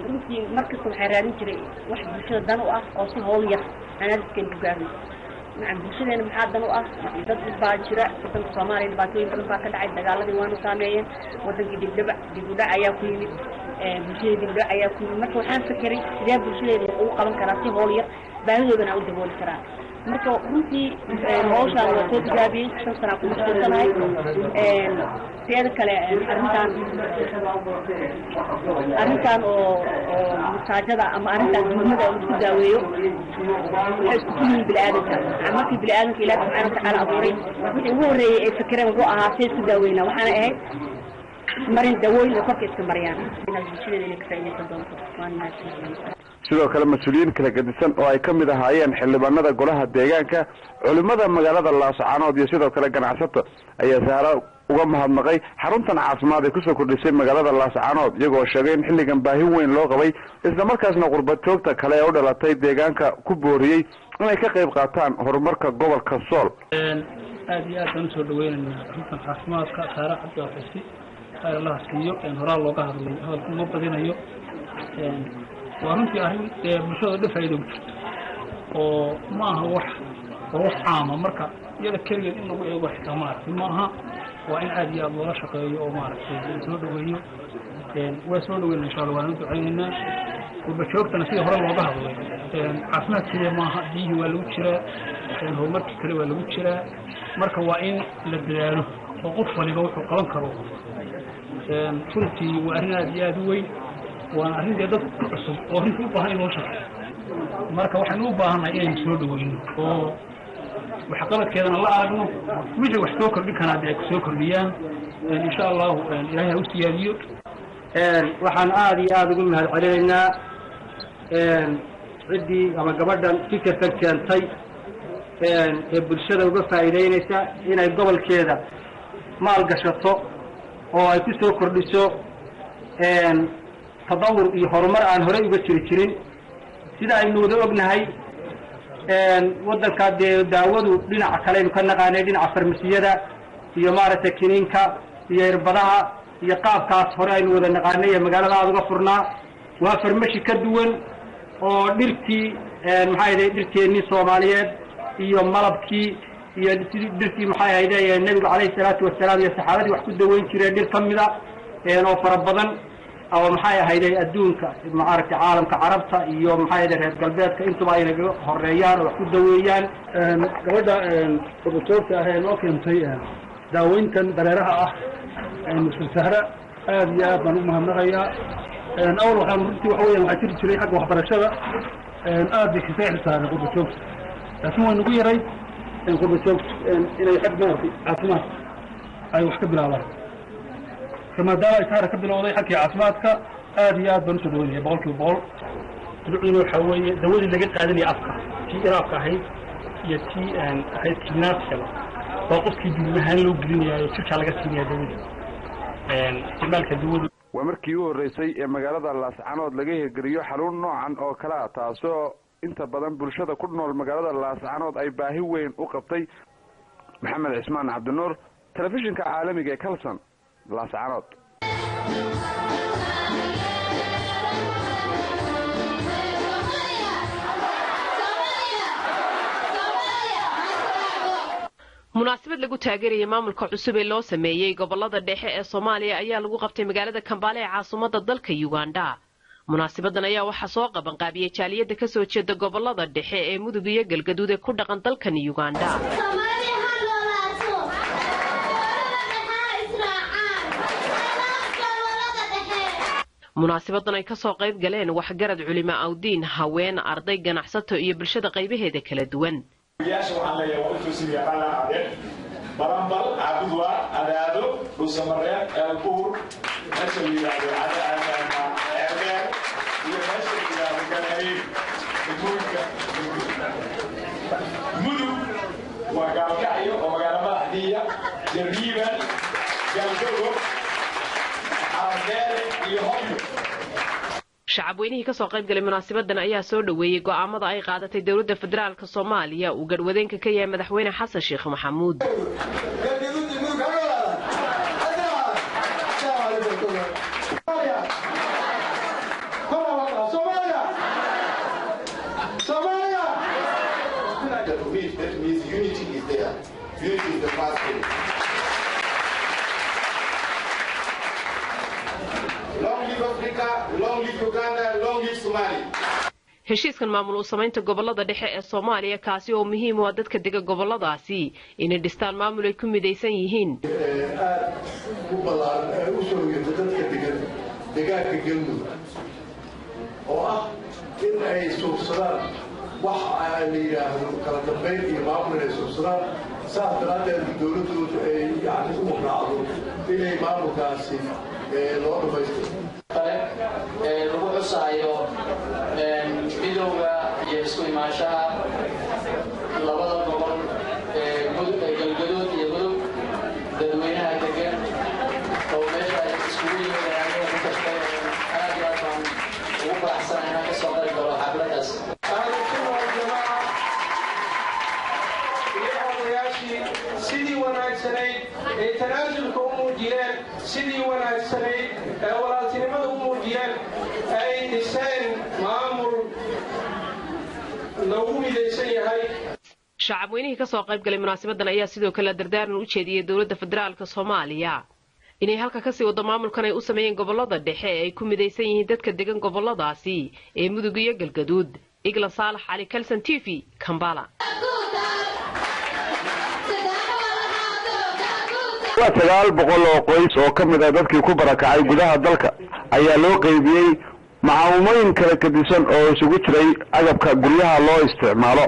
runtii markasta waxay raadin jiray wax bulshada dan u ah oo si howl yar anadkan ku gaarnay macaan bulshadeena maxaa dan u ah dad baa jira wadanka Soomaaliya dhibaatooyin badan baa ka dhacay dagaaladii waanu saameeyeen wadankii dibdhac ayaa ku yimid bulshada dibdhac ayaa ku yimid marka waxaan fikiray sidee bulshadeena ugu qaban karaa si howl yar baahidoodana u dabooli karaa marka runtii hawshaan waa soo tijaabiyey 5 sano ku mashquulsanahay teeda kale arrintan oo masaajada ama arrintan duumada oo isku daaweeyo waxay isku yihiin bilaadanka markii bilaadanka Ilaahay subxaanahu wa ta'aala abuuray wixii ugu horeeyay ee fikireen wuxuu ahaa si isku daaweynaa waxaana ahayd marin dawooyin korka iska mariyaan inay bulshada inay ka faa'iideysan doonto waana sidoo kale mas'uuliyiin kala gedisan oo ay ka mid ahaayeen xildhibaanada golaha deegaanka culimada magaalada Laascaanood iyo sidoo kale ganacsato ayaa Sahra uga mahadnaqay xaruntan caafimaad ee ku soo kordhisay magaalada Laascaanood iyagoo sheegay in xilligan baahi weyn loo qabay isla markaasna qurba joogta kale ee u dhalatay deegaanka ku booriyay inay ka qayb qaataan horumarka gobolka Sool aad iyo aad aan soo dhaweynaa xaruntan caafimaadka Sahra Cabdi Xirsi Allah siiyo in horaa looga hadlay hadalku ma badinayo وأنتي أهين بشغل دفع يدوم وما هو wax caam ah marka iyada kaliya in lagu eego ixtiraamaad maaha waa in aad iyo aad loola shaqeeyo oo maaragtay soo dhaweeyo waa soo dhaweyn insha Allah waan u duceynaynaa walba joogtana sidii hore looga hadlay caafimaadkiisa maaha diihi waa lagu jiraa horumarka kale waa lagu jiraa marka waa in la dadaalo oo qof waliba wuxuu qaban karo runtii waa arrin aad iyo aad u weyn waana arrin dad ku cusub oo runtii u baahan in loo shaqeeyo marka waxaan u baahanahay inaynu soo dhaweyno oo waxqabadkeedana la aragno wixii wax soo kordhin kanaa ay soo kordhiyaan insha Allah ilaahay ha u siyaadiyo waxaan aad iyo aad ugu mahadcelinaynaa ciddii ama gabadhan fikirka keentay ee bulshada uga faa'iideynaysa inay gobolkeeda maal gashato oo ay ku soo kordhiso tadawur iyo horumar aan hore uga jirin sida aynu wada ognahay waddanka daawadu dhinaca kale aynu ka naqaanay dhinaca farmasiyada iyo maaragtay kiniinka iyo irbadaha iyo qaabkaas hore aynu wada naqaanay ee magaalada aad uga furnaa waa farmashi ka duwan oo dhirtii maxay ahayd dhirteennii Soomaaliyeed iyo malabkii iyo dhirtii maxay ahayd nabiga calayhi salaatu wasalaam iyo saxaabadii wax ku daweyn jireen dhir kamida oo fara badan oo maxay ahayd adduunka maaragtay caalamka carabta iyo maxay ahayd reer galbeedka intuba ay naga horeeyaan oo wax ku daweeyaan gabadha doctorka ah ee loo keentay daaweyntan dareeraha ah sahra aad iyo aad baan u mahadnaqayaa awal waxaan runtii waxa weeyaan waxaa jiri jiray xagga waxbarashada aad bay xisaab saaray qurbajoogta laakiin waa nagu yaray qurbajoogta inay xag maaragtay caafimaad ay wax ka bilaabaan maadaama ay sahra ka bilowday xagkii caafimaadka aad iyo aad baan usoo dhaweynaya boqolkiiba boqol ducina waxaa weeye dawadii laga qaadanaya afka tii iraabka ahayd iyo tii ahayd kidnaapkaba waa qofkii diimahaan loo gelinayaayo jirkaa laga siinaya dawadii isticmaalka dawadu waa markii u horeysay ee magaalada Laascaanood laga hirgeliyo xarun noocan oo kale ah taasoo inta badan bulshada ku nool magaalada Laascaanood ay baahi weyn u qabtay maxamed cismaan cabdinuur telefishinka caalamiga ee Kalsan Laascaanood munaasabad lagu taageerayay maamulka cusub ee loo sameeyay gobolada dhexe ee Soomaaliya ayaa lagu qabtay magaalada Kampala ee caasimadda dalka Uganda. Munaasabadan ayaa waxa soo qaban qaabiyay jaaliyada ka soo jeeda gobolada dhexe ee Mudug iyo Galgaduud ee ku dhaqan dalkan Uganda. munaasabadan ay ka soo qayb galeen waxgarad culimo awdiin haween arday ganacsato iyo bulshada qaybaheeda kala duwan. برامبل عبدوا عدادو بسمرين الكور نشل إلى عداد ينشل إلى الكنارين مدو وقال كعيو وقال مهدية جريبا جلدو عداد يهمو shacab weynihii ka soo qayb galay munaasabadan ayaa soo dhaweeyay go'aamada ay qaadatay dawladda federaalka Soomaaliya uu garwadeenka ka yahay madaxweyne Xasan Sheekh Maxamuud. heshiiskan maamul u samaynta gobolada dhexe ee Soomaaliya kaasi oo muhiim u ah dadka degan goboladaasi inay dhistaan maamul ay ku midaysan yihiin u balaaran u soo yeedo dadka deegaanka galmudug oo ah in ay suursadaan wax ay yiraahdo kala dambeyn iyo maamul ay suursadaan saas daraadeed dawladdu ay yani u raacdo inay maamulkaasi loo dhamaysto lagu xusayo midowga iyo isku imaashaha labada gobol mudug galgaduud iyo mudug dadweynaha degan oo meesha ay iskugu yimaadeen ku kastay aad iyo aad baan ugu faraxsanahay inaan kasoo qayb galo xafladaas odayaashii sidii wanaagsanayd ee tanaasulka u muujiyeen sidii wanaagsanayd ee walaaltinimada u muujiyeen ay dhiseen maamul loogu midaysan yahay. shacab weynihii ka soo qayb galay munaasabadan ayaa sidoo kale dardaaran u jeediyey dowladda federaalka Soomaaliya inay halka ka sii wado maamulkan ay u sameeyeen gobolada dhexe ee ay ku midaysan yihiin dadka degan goboladaasi ee Mudug iyo Galgaduud. Igla Saalax Ali Kalsan TV Kampala. waa 900 oo qoys oo ka mid ah dadkii ku barakacay gudaha dalka ayaa loo qaybiyey macaawimooyin kala kadisan oo isugu jiray agabka guryaha loo isticmaalo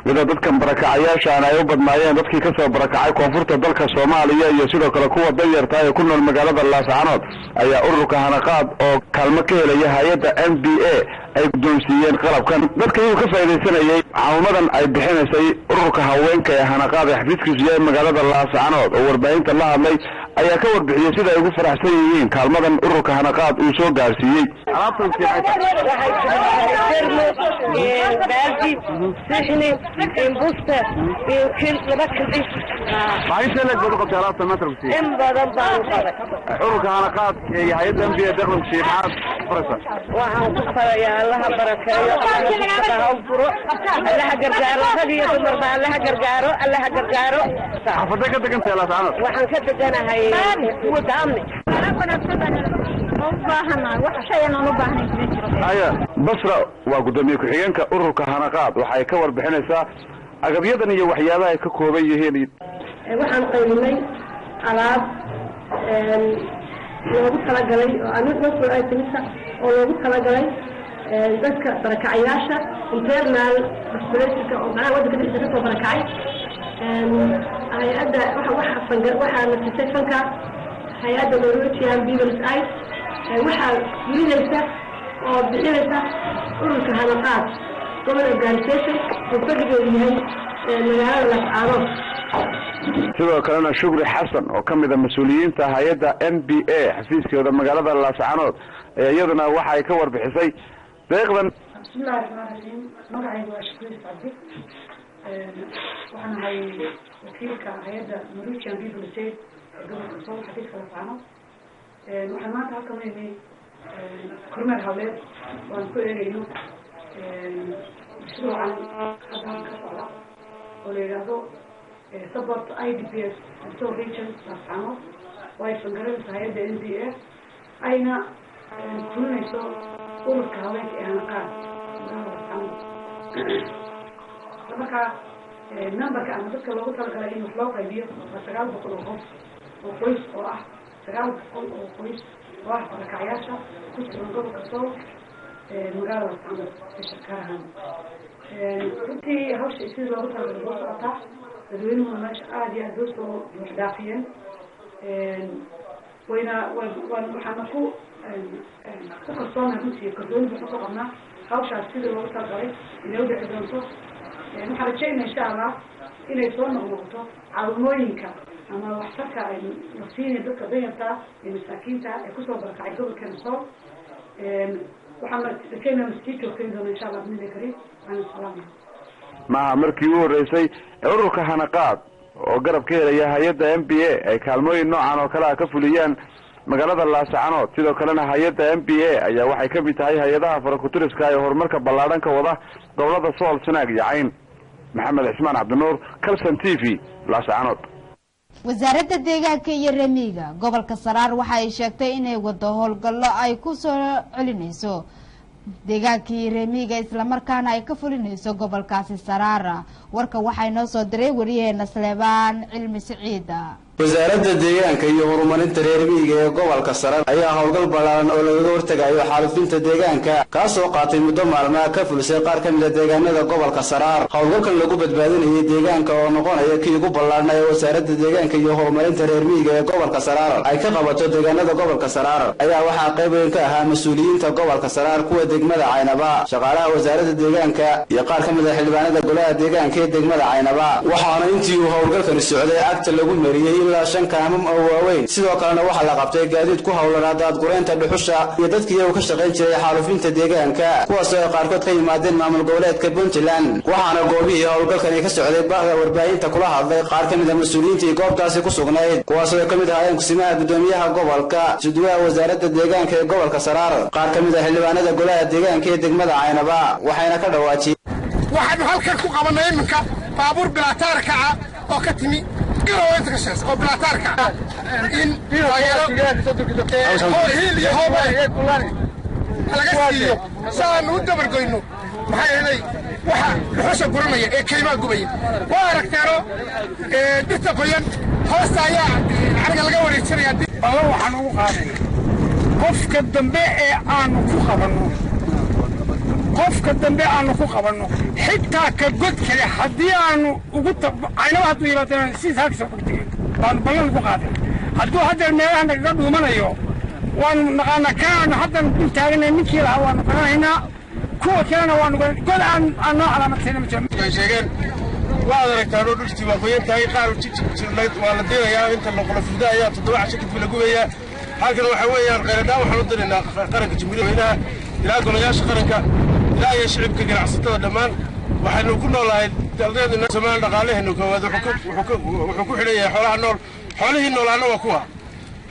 iyadoo dadkan barakacayaashaan ay u badnaayeen dadkii ka soo barakacay koonfurta dalka Soomaaliya iyo sidoo kale kuwa danyarta ee ku nool magaalada Laascaanood ayaa ururka Hanaqaad oo kaalmo ka helaya hay'adda NBA ay guddoonsiiyeen qalabkan dadkii ka faa'iideysanayay caawinadan ay bixinaysay ururka haweenka ee Hanaqaad ee xafiiskiisu yahay magaalada Laascaanood oo warbaahinta la hadlay ayaa ka warbixiyay sida ay ugu faraxsan yihiin kaalmadan ururka Hanaqaad uu soo gaarsiiyey imbusta iyo kil laba kildis maxay la gudub qataalaadta matrabsi in badan baan qaday ururka Hanaqaad ee hay'adda NBA daqlan shiimaad farasa waxaan ku farayaa Allaha barakeeyo Allaha furo Allaha gargaaro hadiyo dumarba Allaha gargaaro xafada ka degan Laascaanood waxaan ka deganahay wadaamni aya basra waa gudoomiye ku-xigeenka ururka Hanaqaad waxay ka warbixinaysaa agabyadan iyo waxyaabaha ay ka kooban yihiin waxaan qaybinay alaab loogu talagalay oo loogu talagalay dadka barakacayaasha internal hospitaliska oo macnaha waddanka dhexdiisa ka soo barakacay hay'adda waxaa la sisay fanka hay'adda Norwegian People's Aid waxaa fulinaysa oo bixinaysa ururka Hanaqaad gobol organisation oo fadhigeedu yahay magaalada Laascaanood. sidoo kalena Shukri Xasan oo ka mid ah mas'uuliyiinta hay'adda NBA xafiiskeeda magaalada Laascaanood iyaduna waxay ka warbixisay deeqdan. bismillaahi rahmaani rahiim magacaygu waa Shukri Cabdi waxaan ahay wakiilka hay'adda Norwegian People's Aid gobolka Sool xafiiska Laascaanood. waxaan maanta halkan u imid kormeer hawleed waan ku eegayno mashruucan hadda ka socda oo la yidhaahdo support IDPs Restore Region Laascaanood oo ay fangarayso hay'adda NBA ayna fulinayso ururka haweenka ee Hanaqaad Laascaanood. marka numberka ama dadka loogu talagalay in wax loo qaybiyo waa 900 oo qof oo qoys oo ah 900 oo qoys oo ah barakacayaasha ku sugan gobolka Sool magaalada Laascaanood ee shaqaalahan. runtii hawsha sidii loogu talagalay loo socotaa dadweynuhu meesha aad iyo aad loo soo buuxdaafiyeen waxaana ku kalsoonaa runtii kalsooni baan kusoo qabnaa hawshaas sidii loogu talagalay inay u dhici doonto. waxaan rajaynaa insha Allah inay soo noqnoqoto caawimooyinka ama waxtarka ay nafsiinaya dadka danyarta iyo masaakiinta ee kusoo barakacay gobolkeena Sool. waxaan rajaynaa masjid joogtayn doona insha Allah bidni kariim aan salaam maaha markii ugu horeysay ururka Hanaqaad oo garab ka helaya hay'adda NBA ay kaalmooyin noocan oo kale ah ka fuliyaan magaalada Laascaanood. sidoo kalena hay'adda NBA ayaa waxay ka mid tahay hay'adaha farakutiriska ee horumarka ballaaran ka wada gobolada Sool, Sanaag iyo Cayn. Maxamed Cismaan Cabdinuur, Kalsan TV, Laascaanood. wasaaradda deegaanka iyo remiga gobolka Saraar waxa ay sheegtay inay wado howlgallo ay ku soo celinayso deegaankii remiga isla markaana ay ka fulinayso gobolkaasi Saraar. warka waxay noo soo diray wariyaheena Sleebaan Cilmi Siciida. wasaaradda deegaanka iyo horumarinta reer miyiga ee gobolka Saraar ayaa howlgal ballaaran oo looga hortagayo xaalufinta deegaanka ka soo qaatay muddo maalmaha ka fulisay qaar ka mid ah deegaanada gobolka Saraar. howlgalkan lagu badbaadinayo deegaanka oo noqonaya kii ugu ballaaran ee wasaaradda deegaanka iyo horumarinta reer miyiga ee gobolka Saraar ay ka qabato deegaanada gobolka Saraar ayaa waxaa qayb weyn ka ahaa mas'uuliyiinta gobolka Saraar, kuwa degmada Caynaba, shaqaalaha wasaaradda deegaanka iyo qaar ka mid ah xildhibaanada golaha deegaanka ee degmada Caynaba. waxaana intii uu howlgalkan socday agta lagu mariyay in ilaa 5 kaamam oo waaweyn sidoo kalena waxa la qabtay gaadiid ku hawlan daadgureynta dhuxusha iyo dadkii uu ka shaqeyn jiray xaalufinta deegaanka kuwaas oo qaarkood ka yimaadeen maamul goboleedka Puntland waxaana goobihii hawlgalkan ka socday baahda warbaahinta kula hadlay qaar ka mid ah mas'uuliyiinta goobtaasi ku sugnayd kuwaas oo ka mid ahaayeen kusimaha gudoomiyaha gobolka suduwaha wasaaradda deegaanka ee gobolka Saraar qaar ka mid ah xildhibaanada golaha deegaanka ee degmada Caynaba waxayna ka dhawaajiyeen waxaan halkan ku qabanay iminka baabuur bilaataarka ah oo ka timi garoonta ka shaqeeya oo bilaataarka in laga siiyo saan u dabargoyno maxay helay waxa dhuxusha guranaya ee kaymaa gubaya waa aragteeno dhirta qoyan hoosta ayaa ariga laga wareejinaya ballan waxaan ugu qaaday qofka dambe ee aanu ku qabanno xitaa ka god kale haddii aanu ugu aynaba hadduu yimaadeen si saakisa qurtigay baanu ballan ugu qaaday hadduu haddeer meelaha nagaga dhuumanayo waanu naqaanaa kaanu haddan dul taaganay ninkii lahaa waanu garanaynaa kuwa kalena waanu god aan noo calaamadtayna ma jiro sheegeen waad aragtaan oo dhulkii waa qoyan tahay qaar jirnayd waa la diinayaa inta noqola fuda ayaa 7 casho kadib la gubayaa halkan waxa weeyaan qeyradaan waxaan u diraynaa qaranka jamhuuriyadda ilaa golayaasha qaranka ilaa iyo shicibka ganacsatada dhammaan waxaynu ku noolahay daldeedna Soomaaliya dhaqaalaheenu koowaad wuxuu ku xidhan yahay xoolaha nool xoolihii noolaana waa kuwa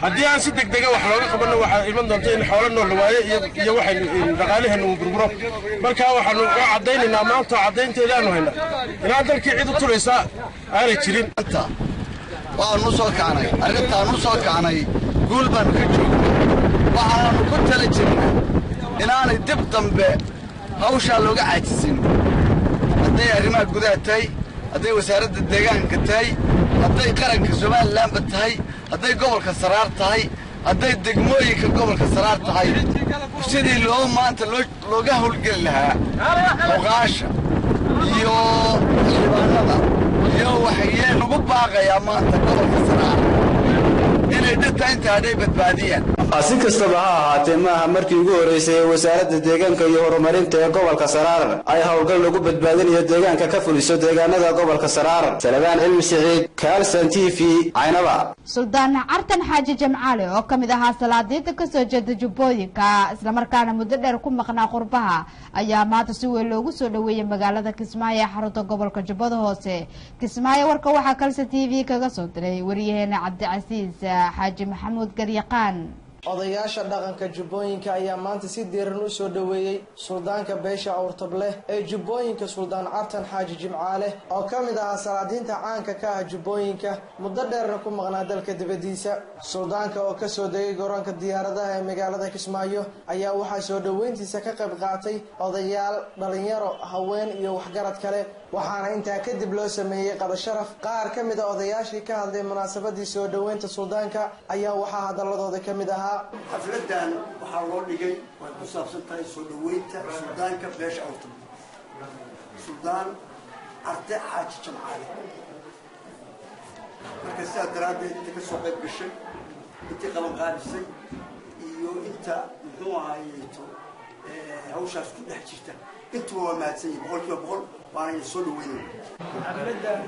haddii aan si degdeg ah wax looga qabanno waxa iman doonta in xoolo nool la waayo iyo waxaynu dhaqaalaheenu burburo marka waxaanu u cadaynaynaa maanta cadaynteeda aanu haynaa ilaa dalkii cid u tulaysa aanay jirin waanu soo kacnay arrintaanu soo kacnay guul baan ka joognay waxaanu ku tala jirnay inaanay dib dambe hawshaa looga caajisin hadday arrimaha gudaha tahay hadday wasaaradda deegaanka tahay hadday qaranka Somalilandba tahay hadday gobolka Saraar tahay hadday degmooyinka gobolka Saraar tahay sidii loo maanta looga hawlgeli lahaa oqaasha iyo xildhibaanada iyo waxay ugu baaqayaa maanta gobolka Saraar inay dadka inta hadhay badbaadiyaan si kastaba ha ahaatee maaha markii ugu horeysay ee wasaaradda deegaanka iyo horumarinta ee gobolka Saraar ay hawlgal lagu badbaadinayo deegaanka ka fuliso deegaanada gobolka Saraar Salabaan Cilmi Saciid Kalsan TV Caynaba Suldaan Cartan Xaaji Jamcaale oo kamid ahaa salaadiinta ka soo jeeda Jubbooyinka isla markaana muddo dheer ku maqnaa qurbaha ayaa maanta si weyn loogu soo dhaweeyay magaalada Kismaayo xarunta gobolka Jubbada Hoose Kismaayo warka waxa Kalsan TV kaga soo diray wariyaheena Cabdicasiis Xaaji Maxamuud Garyaqaan odayaasha dhaqanka Jubbooyinka ayaa maanta si diiran u soo dhaweeyay suldaanka beesha Awrtable ee Jubbooyinka Suldaan Cartan Xaaji Jamcaale oo kamid ah salaadiinta caanka ka ah Jubbooyinka muddo dheerna ku maqnaa dalka dibadiisa suldaanka oo ka soo degay garoonka diyaaradaha ee magaalada Kismaayo ayaa waxa soo dhaweyntiisa ka qayb qaatay odayaal dhalinyaro haween iyo waxgarad kale waxaana intaa kadib loo sameeyay qada sharaf qaar kamid ah odayaashii ka hadlay munaasabadii soo dhaweynta suldaanka ayaa waxa hadaladooda kamid ah xafladan waxaa loo dhigay way ku saabsan tahay soo dhaweynta suldaanka beesha Awrtable Suldaan Cartan Xaaji Jamcaale marka sidaa daraaddeed inta ka soo qayb gashay intii qaban qaadisay iyo inta muxuu ahaayeeto hawshaas ku dhex jirta intuba waa mahadsan yihiin 100% waana soo dhaweynay xafladan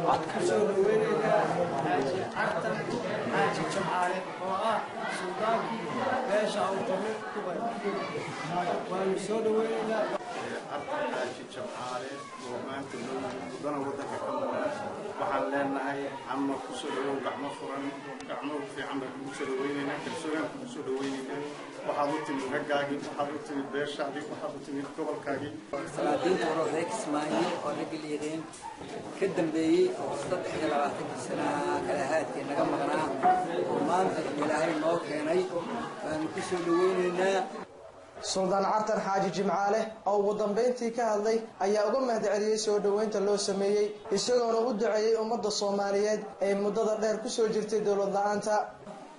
waxaan ku soo dhaweynaynaa Cartan Xaaji Jamcaale oo ah suldaankii beesha Awrtable waanu soo dhaweynaynaa Cartan Xaaji Jamcaale oo maanta mudana wadanka ka maqan waxaan leenahay ama ku soo dhawow gacmo furan gacmo fiican baan ku soo dhaweynaynaa kalsoonaan ku soo dhaweynaynaa waxaad u timid raggaagii waxaad u timid beeshaadii waxaad u timid gobolkaagii salaadiinta hore Kismaayo oo ragaliyeedeen ka dambeeyay oo 23 sano kala haadkii naga maqnaa oo maanta Ilaahay noo keenay waan ku soo dhaweynaynaa Suldaan Cartan Xaaji Jamcaale oo ugu dambeyntii ka hadlay ayaa uga mahadceliyay soo dhaweynta loo sameeyay isagoo u duceeyay ummadda Soomaaliyeed ee muddada dheer ku soo jirtay dawlad la'aanta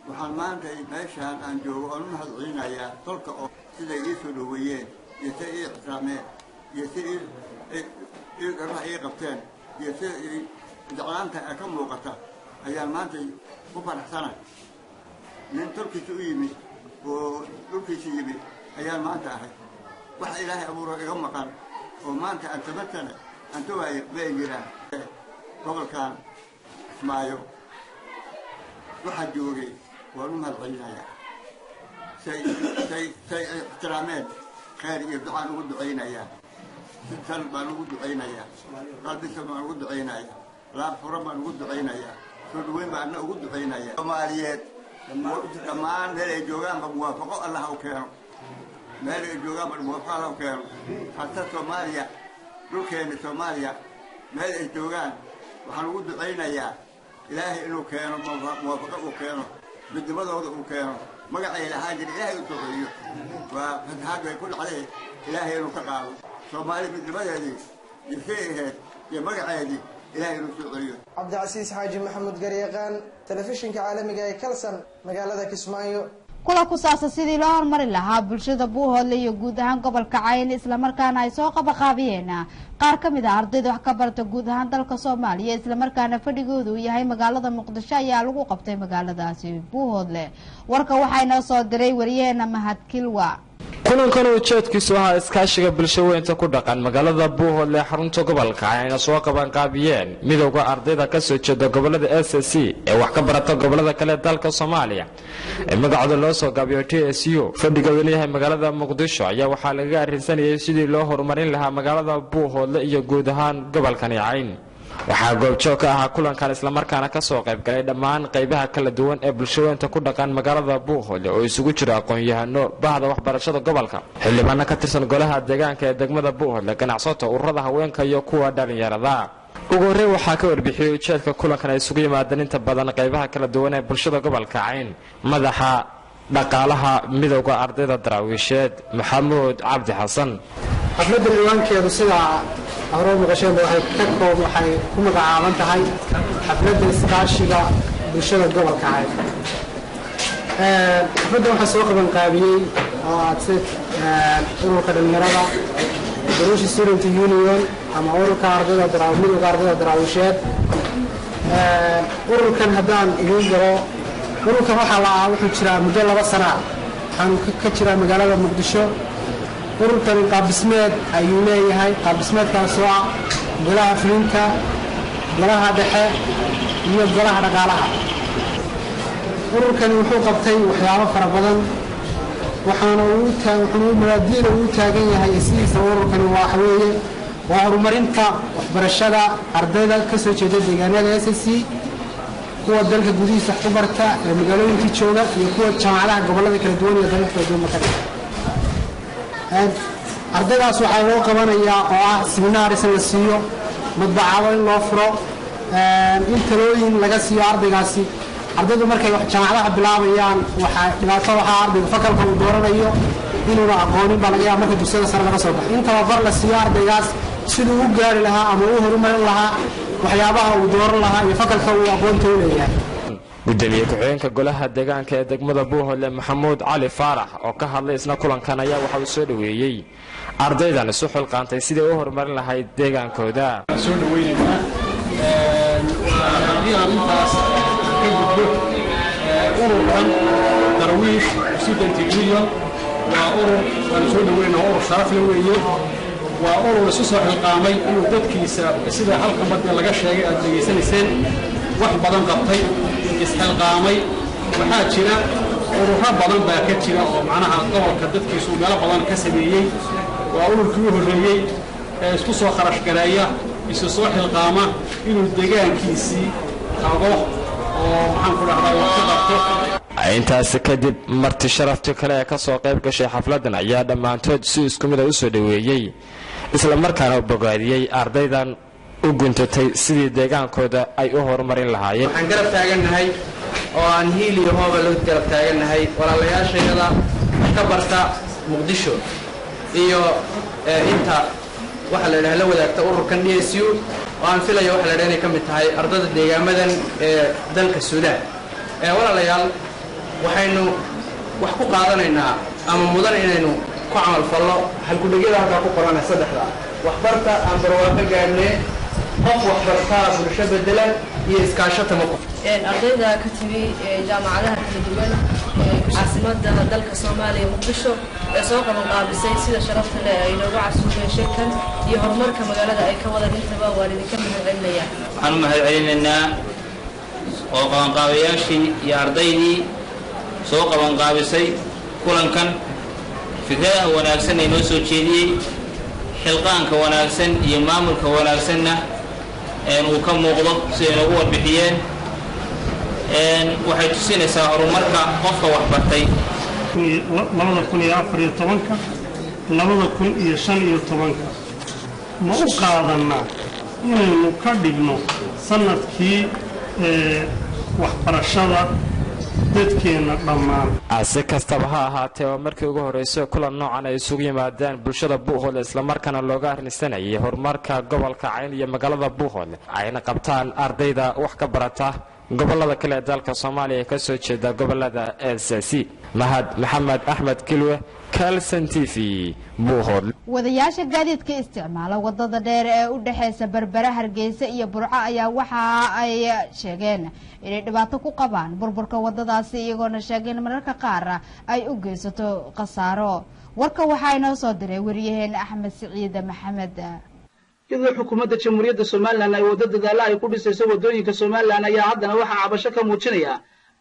waxaan maanta meeshaan aan joogo oo mahadcelinayaa tolka oo sida ay soo dhaweeyeen iyo sida ay ixtiraameen iyo sida ay qabteen iyo sida ay jaclaanta ka muuqata ayaan maanta ku faraxsanahay nin tolkiisa u yimid oo dhulkiisa yimid ayaan maanta ahay wax ilaahay abuuro iga maqan oo maanta aan tabatana aan tawaayo bay jiraan gobolkan Kismaayo waxaa joogay waan u mahadcelinayaa say ixtiraameen khayr iyo ducaan ugu ducaynayaa sal baan ugu ducaynayaa qalbisa baan ugu ducaynayaa laab furan baan ugu ducaynayaa soo dhaweyn baan ugu ducaynayaa soomaaliyeed dhammaan meel ay joogaanba muwaafaqo allah u keeno meel ay joogaanba muwaafaqo allah u keeno hata soomaaliya dhulkeena soomaaliya meel ay joogaan waxaan ugu ducaynayaa ilaahay inuu keeno muwaafaqo uu keeno midnimadooda uu keeno magacay lahaan jira ilaahay u soxeeyo waa fatahaad bay ku dhacday ilaahay inuu ka qaado soomaali midnimadeedii iyo shay ahayd iyo magaceedii ilaahay inuu soo celiyo cabdicasiis xaaji maxamuud garyaqaan telefishinka caalamiga ee kalsan magaalada kismaayo kula ku saabsan sidii loo horumari lahaa bulshada Buuhoodle iyo guud ahaan gobolka Cayn isla markaana ay soo qabaqaabiyeen qaar ka mid ah ardayda wax ka barata guud ahaan dalka Soomaaliya isla markaana fadhigoodu yahay magaalada Muqdisho ayaa lagu qabtay magaaladaasi Buuhoodle warka waxayna soo diray wariyeena Mahad Kilwa kulankan ujeedkiisu ahaa iskaashiga bulsho weynta ku dhaqan magaalada Buuhoodle xarunta gobolka ayna soo qaban qaabiyeen midowga ardayda ka soo jeeda gobolada SSC ee wax ka barata gobolada kale dalka Soomaaliya ee magacooda loo soo gaabiyo TSU fadhigoodu yahay magaalada Muqdisho ayaa waxaa laga arrinsanayay sidii loo horumarin lahaa magaalada Buuhoodle iyo guud ahaan gobolka Cayn waxaa goobjoog ka ahaa kulankan isla markaana ka soo qayb galay dhammaan qaybaha kala duwan ee bulshooyinka ku dhaqan magaalada Buuhoodle oo isugu jira aqoon-yahano bahda waxbarashada gobolka xildhibaano ka tirsan golaha deegaanka ee degmada Buuhoodle ganacsato ururada haweenka iyo kuwa dhalinyarada ugu horreyn waxaa ka warbixiyay ujeedka kulankan ay isugu yimaadeen inta badan qaybaha kala duwan ee bulshada gobolka Cayn madaxa dhaqaalaha midowga ardayda daraawiisheed Maxamuud Cabdi Xasan xafladda ciwaankeedu sida hore maqasheen waxay ku magacaaban tahay xafladda iskaashiga bulshada gobolka Cayn xafladda waxaa soo qaban qaabiyey ururka dhalinyarada Burush Student Union ama ururka ardayda midowga ardayda daraawiisheed ururkan haddaan idiin garo ururkan wuxuu jiraa muddo 2 sano waxaanu ka jiraa magaalada Muqdisho ururkan qaabdhismeed ayuu leeyahay qaabdhismeedkaasoo ah golaha fulinta golaha dhexe iyo golaha dhaqaalaha ururkan wuxuu qabtay waxyaabo fara badan waxaana uu mabaadi'da uu taagan yahay sidiisa ururkan waa horumarinta waxbarashada ardayda ka soo jeeda deegaanada SSC kuwa dalka gudihiisa wax ku barta ee magaalooyinka jooga iyo kuwa jaamacadaha gobolada kala duwan ee dalka kala duwan ka dhigta ardaydaas waxaa loo qabanayaa oo ah seminaaris la siiyo madbacado in loo furo in talooyin laga siiyo ardaygaasi ardaydu markay wax jaamacadaha bilaabayaan dhibaato waxaa ardayga fakalka uu dooranayo inuuna aqoonin baa laga yaaba marka dugsiyada sare laga soo baxo in tababar la siiyo ardaygaas siduu u gaari lahaa ama u horumarin lahaa waxyaabaha uu dooran lahaa iyo fakalka uu aqoonta u leeyahay gudoomiye ku-xigeenka golaha deegaanka ee degmada Buuhoodle Maxamuud Cali Faarax oo ka hadlay isna kulankan ayaa waxa uu soo dhaweeyay ardaydan isu xilqaantay sidii u horumarin lahayd deegaankooda soo dhaweynayna intaas ka gudbo ururkan darwiish Student Union waa urur waan soo dhaweynaa urur sharaf leh weeye waa urur isu soo xilqaamay inuu dadkiisa sida halka badda laga sheegay aad degeysanayseen wax badan qabtay isxilqaamay waxaa jira ururo badan baa ka jira oo macnaha gobolka dadkiisu meelo badan ka sameeyey waa ururkii u horreeyey ee isku soo kharash gareeya isu soo xilqaama inuu deegaankiisii tago oo maxaan ku dhahdaa wax ka qabto intaas kadib marti sharafta kale ee ka soo qayb gashay xafladan ayaa dhammaantood si isku mid ah u soo dhaweeyay isla markaana bogaadiyay ardaydan u guntatay sidii deegaankooda ay u horumarin lahaayeen waxaan garab taagannahay oo aan hiil iyo hooba loo garab taagannahay walaalayaashayada ka barta Muqdisho iyo inta waxa la yiraahdo la wadaagta ururkan DSU oo aan filayo waxa la yiraahdo inay ka mid tahay ardayda deegaamadan ee dalka Suudaan walaalayaal waxaynu wax ku qaadanaynaa ama mudan inaynu ku camal fallo halgudhigada halka ku qoran saddexda waxbarta aan barwaaqo gaarnay qof waxbartaa bulsho bedelan iyo iskaashato qof ardayda ka timi jaamacadaha kala duwan caasimadda dalka Soomaaliya Muqdisho ee soo qaban qaabisay sida sharafta leh ay nooga casuumeen shirkan iyo horumarka magaalada ay ka wada dhintaba waa idinka mahadcelinayaa waxaan u mahadcelinaynaa oo qabanqaabayaashii iyo ardaydii soo qabanqaabisay kulankan fikradaha wanaagsan ee noo soo jeediyey xilqaanka wanaagsan iyo maamulka wanaagsanna uu ka muuqdo siday noogu warbixiyeen waxay tusinaysaa horumarka qofka waxbartay 2014 2015 ma u qaadanaa inaynu ka dhigno sanadkii waxbarashada dadkeena dhammaan si kastaba ha ahaatee oo markii ugu horreysay kulan noocan ay isugu yimaadaan bulshada Buuhoodle islamarkaana looga arrinsanayay horumarka gobolka Cayn iyo magaalada Buuhoodle ayna qabtaan ardayda wax ka barata gobolada kale ee dalka Soomaaliya ka soo jeeda gobolada SSC Mahad Maxamed Axmed Kilwe Kalsan TV Buuhoodle wadayaasha gaadiidka isticmaala wadada dheer ee u dhaxaysa Berbera Hargeysa iyo Burco ayaa waxa ay sheegeen inay dhibaato ku qabaan burburka wadadaasi iyagoona sheegeen mararka qaar ay u geysato qasaaro warka waxa inoo soo diray wariyaheen Axmed Siciid Maxamed iyadoo xukuumadda jamhuuriyadda Soomaaliland ay wada dadaal ay ku dhisayso wadooyinka Soomaaliland ayaa haddana waxa cabasho ka muujinaya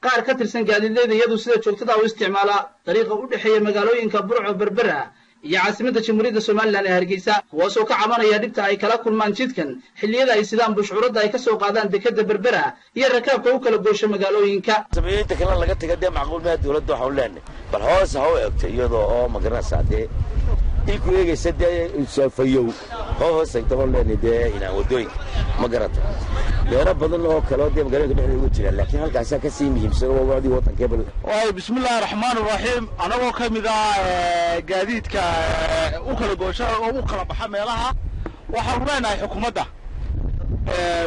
qaar ka tirsan gaadiidleyda iyadu sida joogtada u isticmaala dariiqa u dhaxeeya magaalooyinka Burco Berbera iyo caasimadda jamhuuriyadda Soomaaliland ee Hargeysa kuwaasoo ka cabanaya dhibta ay kala kulmaan jidkan xilliyada ay sidaan bushcuurada ay ka soo qaadaan dekada Berbera iyo rakaabka u kala goosho magaalooyinka sameeyay kala laga tagay macquul ma dawladdu waxa u leenahay bal hoos ha u eegto iyadoo oo magaranaysa ilku eegaysa saafayow hoos ay dabal leenahay inaan wadooyin ma garato beero badan oo kale oo magaalada dhexdeeda ugu jira laakiin halkaas ka sii muhiimsan oo wadi wadanka bal way bismillaahir rahmaanir rahiim anagoo kamida gaadiidka u kala goosho oo u kala baxa meelaha waxaan leenahay xukuumadda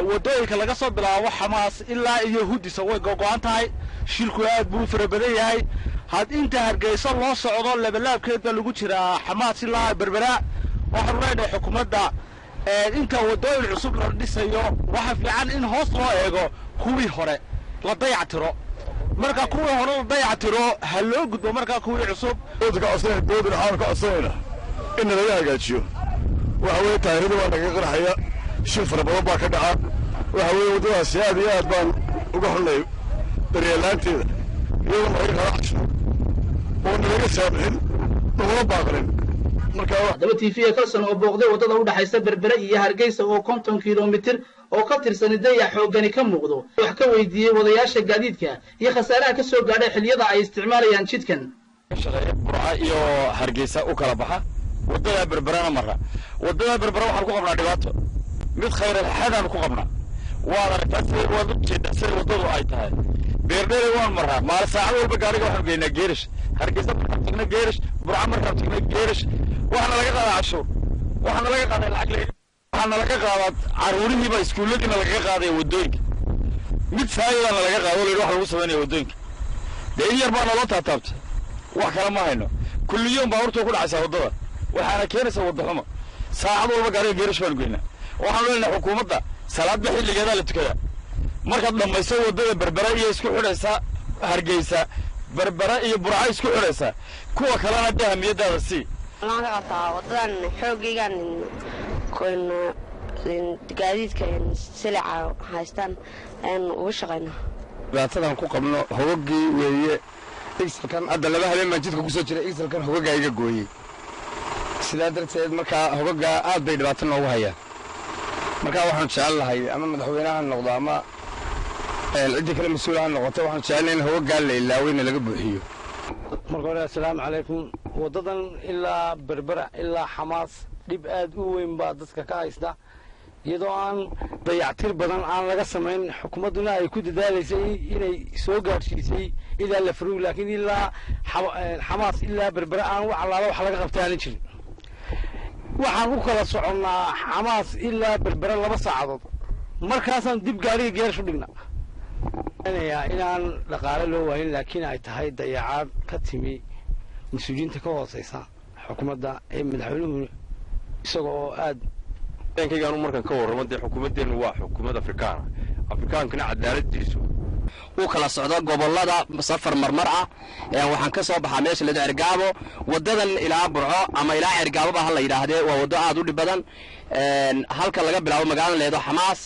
wadooyinka laga soo bilaabo Xamaas ilaa iyo Hudisa way go'an tahay shilku aad buu farabadan yahay had inta Hargeysa loo socdo labalaabkeeda lagu jira Xamaas ilaa Berbera waxaan leenahay xukuumadda inta wadooyin cusub la dhisayo waxa fiican in hoos loo eego kuwii hore la dayactiro marka kuwii hore la dayactiro ha loo gudbo marka kuwii cusub dadka aslan boodin aan ka asayna in laga hagaajiyo waxa weey taariikhda waa laga qarxaya shil farabadan baa ka dhaca waxa weey wadadaas aad iyo aad baan uga xunay daryeelaanteeda iyadoo laga qarxasho oo laga saabixin lagula baaqrin haddaba TV Kalsan oo booqday wadada u dhaxaysa Berbera iyo Hargeysa oo 50 kiiloomitir oo ka tirsan dayax xoogani ka muuqdo wax ka weydiiyay wadayaasha gaadiidka iyo khasaaraha ka soo gaadhay xilliyada ay isticmaalayaan jidkan Burco iyo Hargeysa u kala baxa wadada Berbera marra wadada Berbera waxaan ku qabnaa dhibaato mid khayr xadaan ku qabnaa waa aragtay wada jeedasay wadadu ay tahay Berbera waan marra maal saacad walba gaariga waxaan geynaa geerish Hargeysa markaan tagna geerish Burco markaan tagna geerish waxaan laga qaadaa cashuur waxaan laga qaadaa lacag waxaan laga qaadaa caruurihiiba iskuuladina laga qaaday wadooyinka mid faa'iidana laga qaado wax lagu sameeyo wadooyinka deyn yar baa loo taabtay wax kale ma hayno kulliyoon baa horta ku dhacaysa wadada waxaana keenaysa wada xumo saacad walba gaariga geerish baan geynaa waxaan leenahay xukuumadda salaad xilligeeda la tukada marka dhamayso wadada Berbera iyo isku xidhaysa Hargeysa Berbera iyo Burco isku xidhaysa kuwa kalena dahamiyadaada si أنا قطع وطن حوجي كان gaadiidka silica haystaan aan ugu shaqeyno baatadan ku qabno hogagii weeye exalkan hadda laba habeen ma jidka ku soo jiray exalkan hogaga iga gooyay sidaa darteed marka hogaga aad bay dhibaato noogu hayaan marka waxaan jecel lahay ama madaxweynaha noqdo ama cidii kale mas'uulaha noqoto waxaan jecel in hogaga la ilaawayna laga buuxiyo marka assalaamu calaykum wadadan ilaa Berbera ilaa Xamaas dib aad u weyn baa dadka ka haysta iyadoo aan dayactir badan aan laga sameyn xukuumaduna ay ku dadaalaysay inay soo gaarsiisay ilaa la furu laakiin ilaa Xamaas ilaa Berbera aan wax alaaba wax laga qabtaan jirin waxaan u kala soconnaa Xamaas ilaa Berbera 2 saacadood markaasaan dib gaariga geersho dhignaa inaan dhaqaale loo waayin laakiin ay tahay dayacaad ka timi mas'uuliyiinta ka hooseysa xukuumadda ee madaxweynuhu isagoo aad kaygaanu markan ka warramo xukuumaddeenu waa xukuumad Afrikaankana cadaaladiisu uu kala socdo gobolada safar marmar ah waxaan ka soo baxaa meesha la Cergaabo wadadan ilaa Burco ama ilaa Cergaabo ba hal la yiraahdee waa wado aad u dhib badan halka laga bilaabo magaalada leedo Xamaas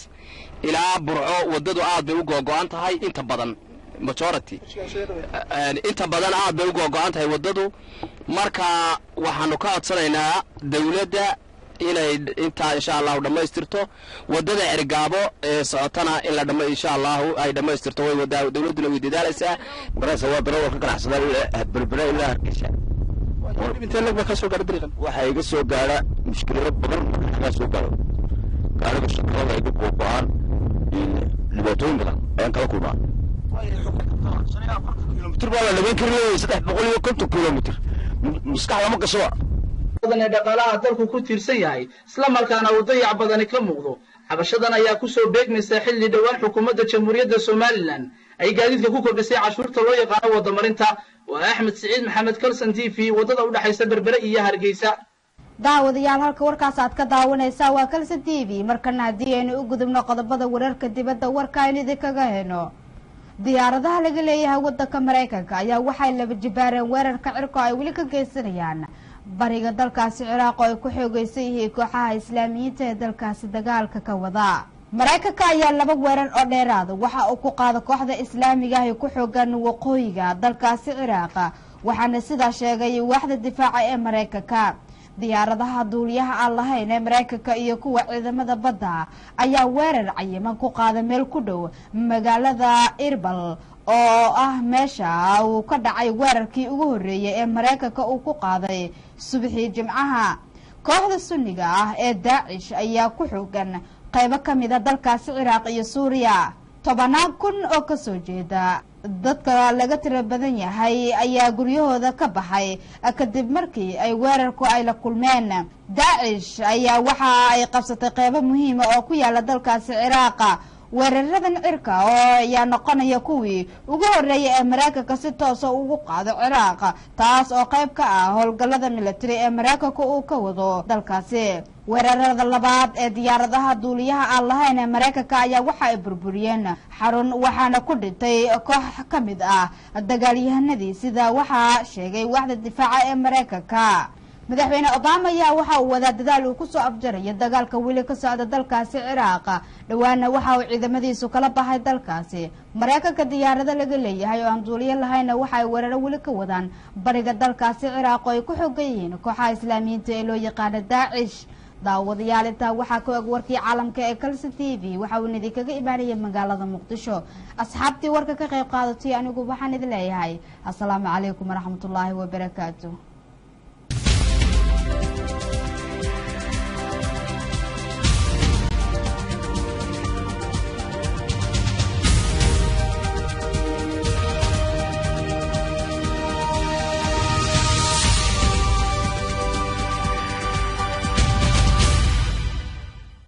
ilaa burco waddadu aad bay u googo'an tahay inta badan majority inta badan aad bay u googo'an tahay waddadu marka waxaanu ka codsanaynaa dawladda inay intaa insha allahu dhammaystirto waddada cergaabo ee socotana in la insha allahu ay dhammaystirto way dawladduna way dadaalaysaa markaasa waa darawal ka ganacsada berbera ilaa hargeysa intee lag baa ka soo gaadha dariiqan waxaa iga soo gaadha mushkilado badan markaa soo gaadho gaariga shaqalada iga googo'aan dhibaatooyin badan ayaan kala kulmaa kilomitr baa la dhameyn kari leeyahay 350 kilomitr maskax lama gasho ee dhaqaalaha dalku ku tiirsan yahay isla markaana uu dayac badani ka muuqdo cabashadan ayaa ku soo beegmaysa xilli dhowaan xukuumadda jamhuuriyadda Soomaaliland ay gaadiidka ku kordhisay cashuurta loo yaqaan wadamarinta waa Axmed Saciid Maxamed Kalsan TV wadada u dhaxaysa Berbera iyo Hargeysa daawadayaal halka warkaas aad ka daawanaysaa waa Kalsan TV markana haddii aynu u gudubno qodobada wararka dibadda warka aynu idinkaga heno diyaaradaha laga leeyahay waddanka Mareykanka ayaa waxay laba jibaareen weerarka cirka ay weli ka geysanayaan bariga dalkaasi Ciraaq oo ay ku xoogaysan yihiin kooxaha Islaamiyiinta ee dalkaasi dagaalka ka wada Mareykanka ayaa laba weerar oo dheeraad waxa uu ku qaaday kooxda Islaamiga ah ee ku xoogan waqooyiga dalkaasi Ciraaq waxaana sidaa sheegay waaxda difaaca ee Mareykanka diyaaradaha duuliyaha aan lahayn ee Mareykanka iyo kuwa ciidamada badda ayaa weerar cayiman ku qaaday meel ku dhow magaalada Irbal oo ah meesha uu ka dhacay weerarkii ugu horeeyay ee Mareykanka uu ku qaaday subaxii Jimcaha kooxda Sunniga ah ee Daesh ayaa ku xoogan qaybo kamid ah dalkaasi Ciraaq iyo Suuriya 10,000 oo ka soo jeeda dadka laga tiro badan yahay ayaa guryahooda ka baxay kadib markii ay weerarku ay la kulmeen Daesh ayaa waxa ay qabsatay qaybo muhiim ah oo ku yaala dalkaasi Ciraaq weeraradan cirka oo ayaa noqonaya kuwii ugu horeeyay ee Mareykanka si toos ah ugu qaado Ciraaq taas oo qayb ka ah howlgallada military ee Mareykanka uu ka wado dalkaasi weerarada labaad ee diyaaradaha duuliyaha aan lahayn ee Mareykanka ayaa waxa ay burburiyeen xarun waxaana ku dhintay koox ka mid ah dagaalyahanadii sida waxa sheegay waaxda difaaca ee Mareykanka madaxweyne Obama ayaa waxa uu wada dadaal uu ku soo afjaraya dagaalka weli ka socda dalkaasi Ciraaq dhawaana waxa uu ciidamadiisu kala baxay dalkaasi Mareykanka diyaarada laga leeyahay oo aan duuliye lahayn waxa ay weeraro weli ka wadaan bariga dalkaasi Ciraaq oo ay ku xooggan yihiin kooxaha Islaamiyiinta ee loo yaqaan Daesh daawadayaal inta waxa ka og warkii caalamka ee Kalsan TV waxa uu idinkaga imaanayay magaalada Muqdisho asxaabtii warka ka qayb qaadatay anigu waxaan idin leeyahay assalaamu calaykum waraxmatullaahi wabarakaatuh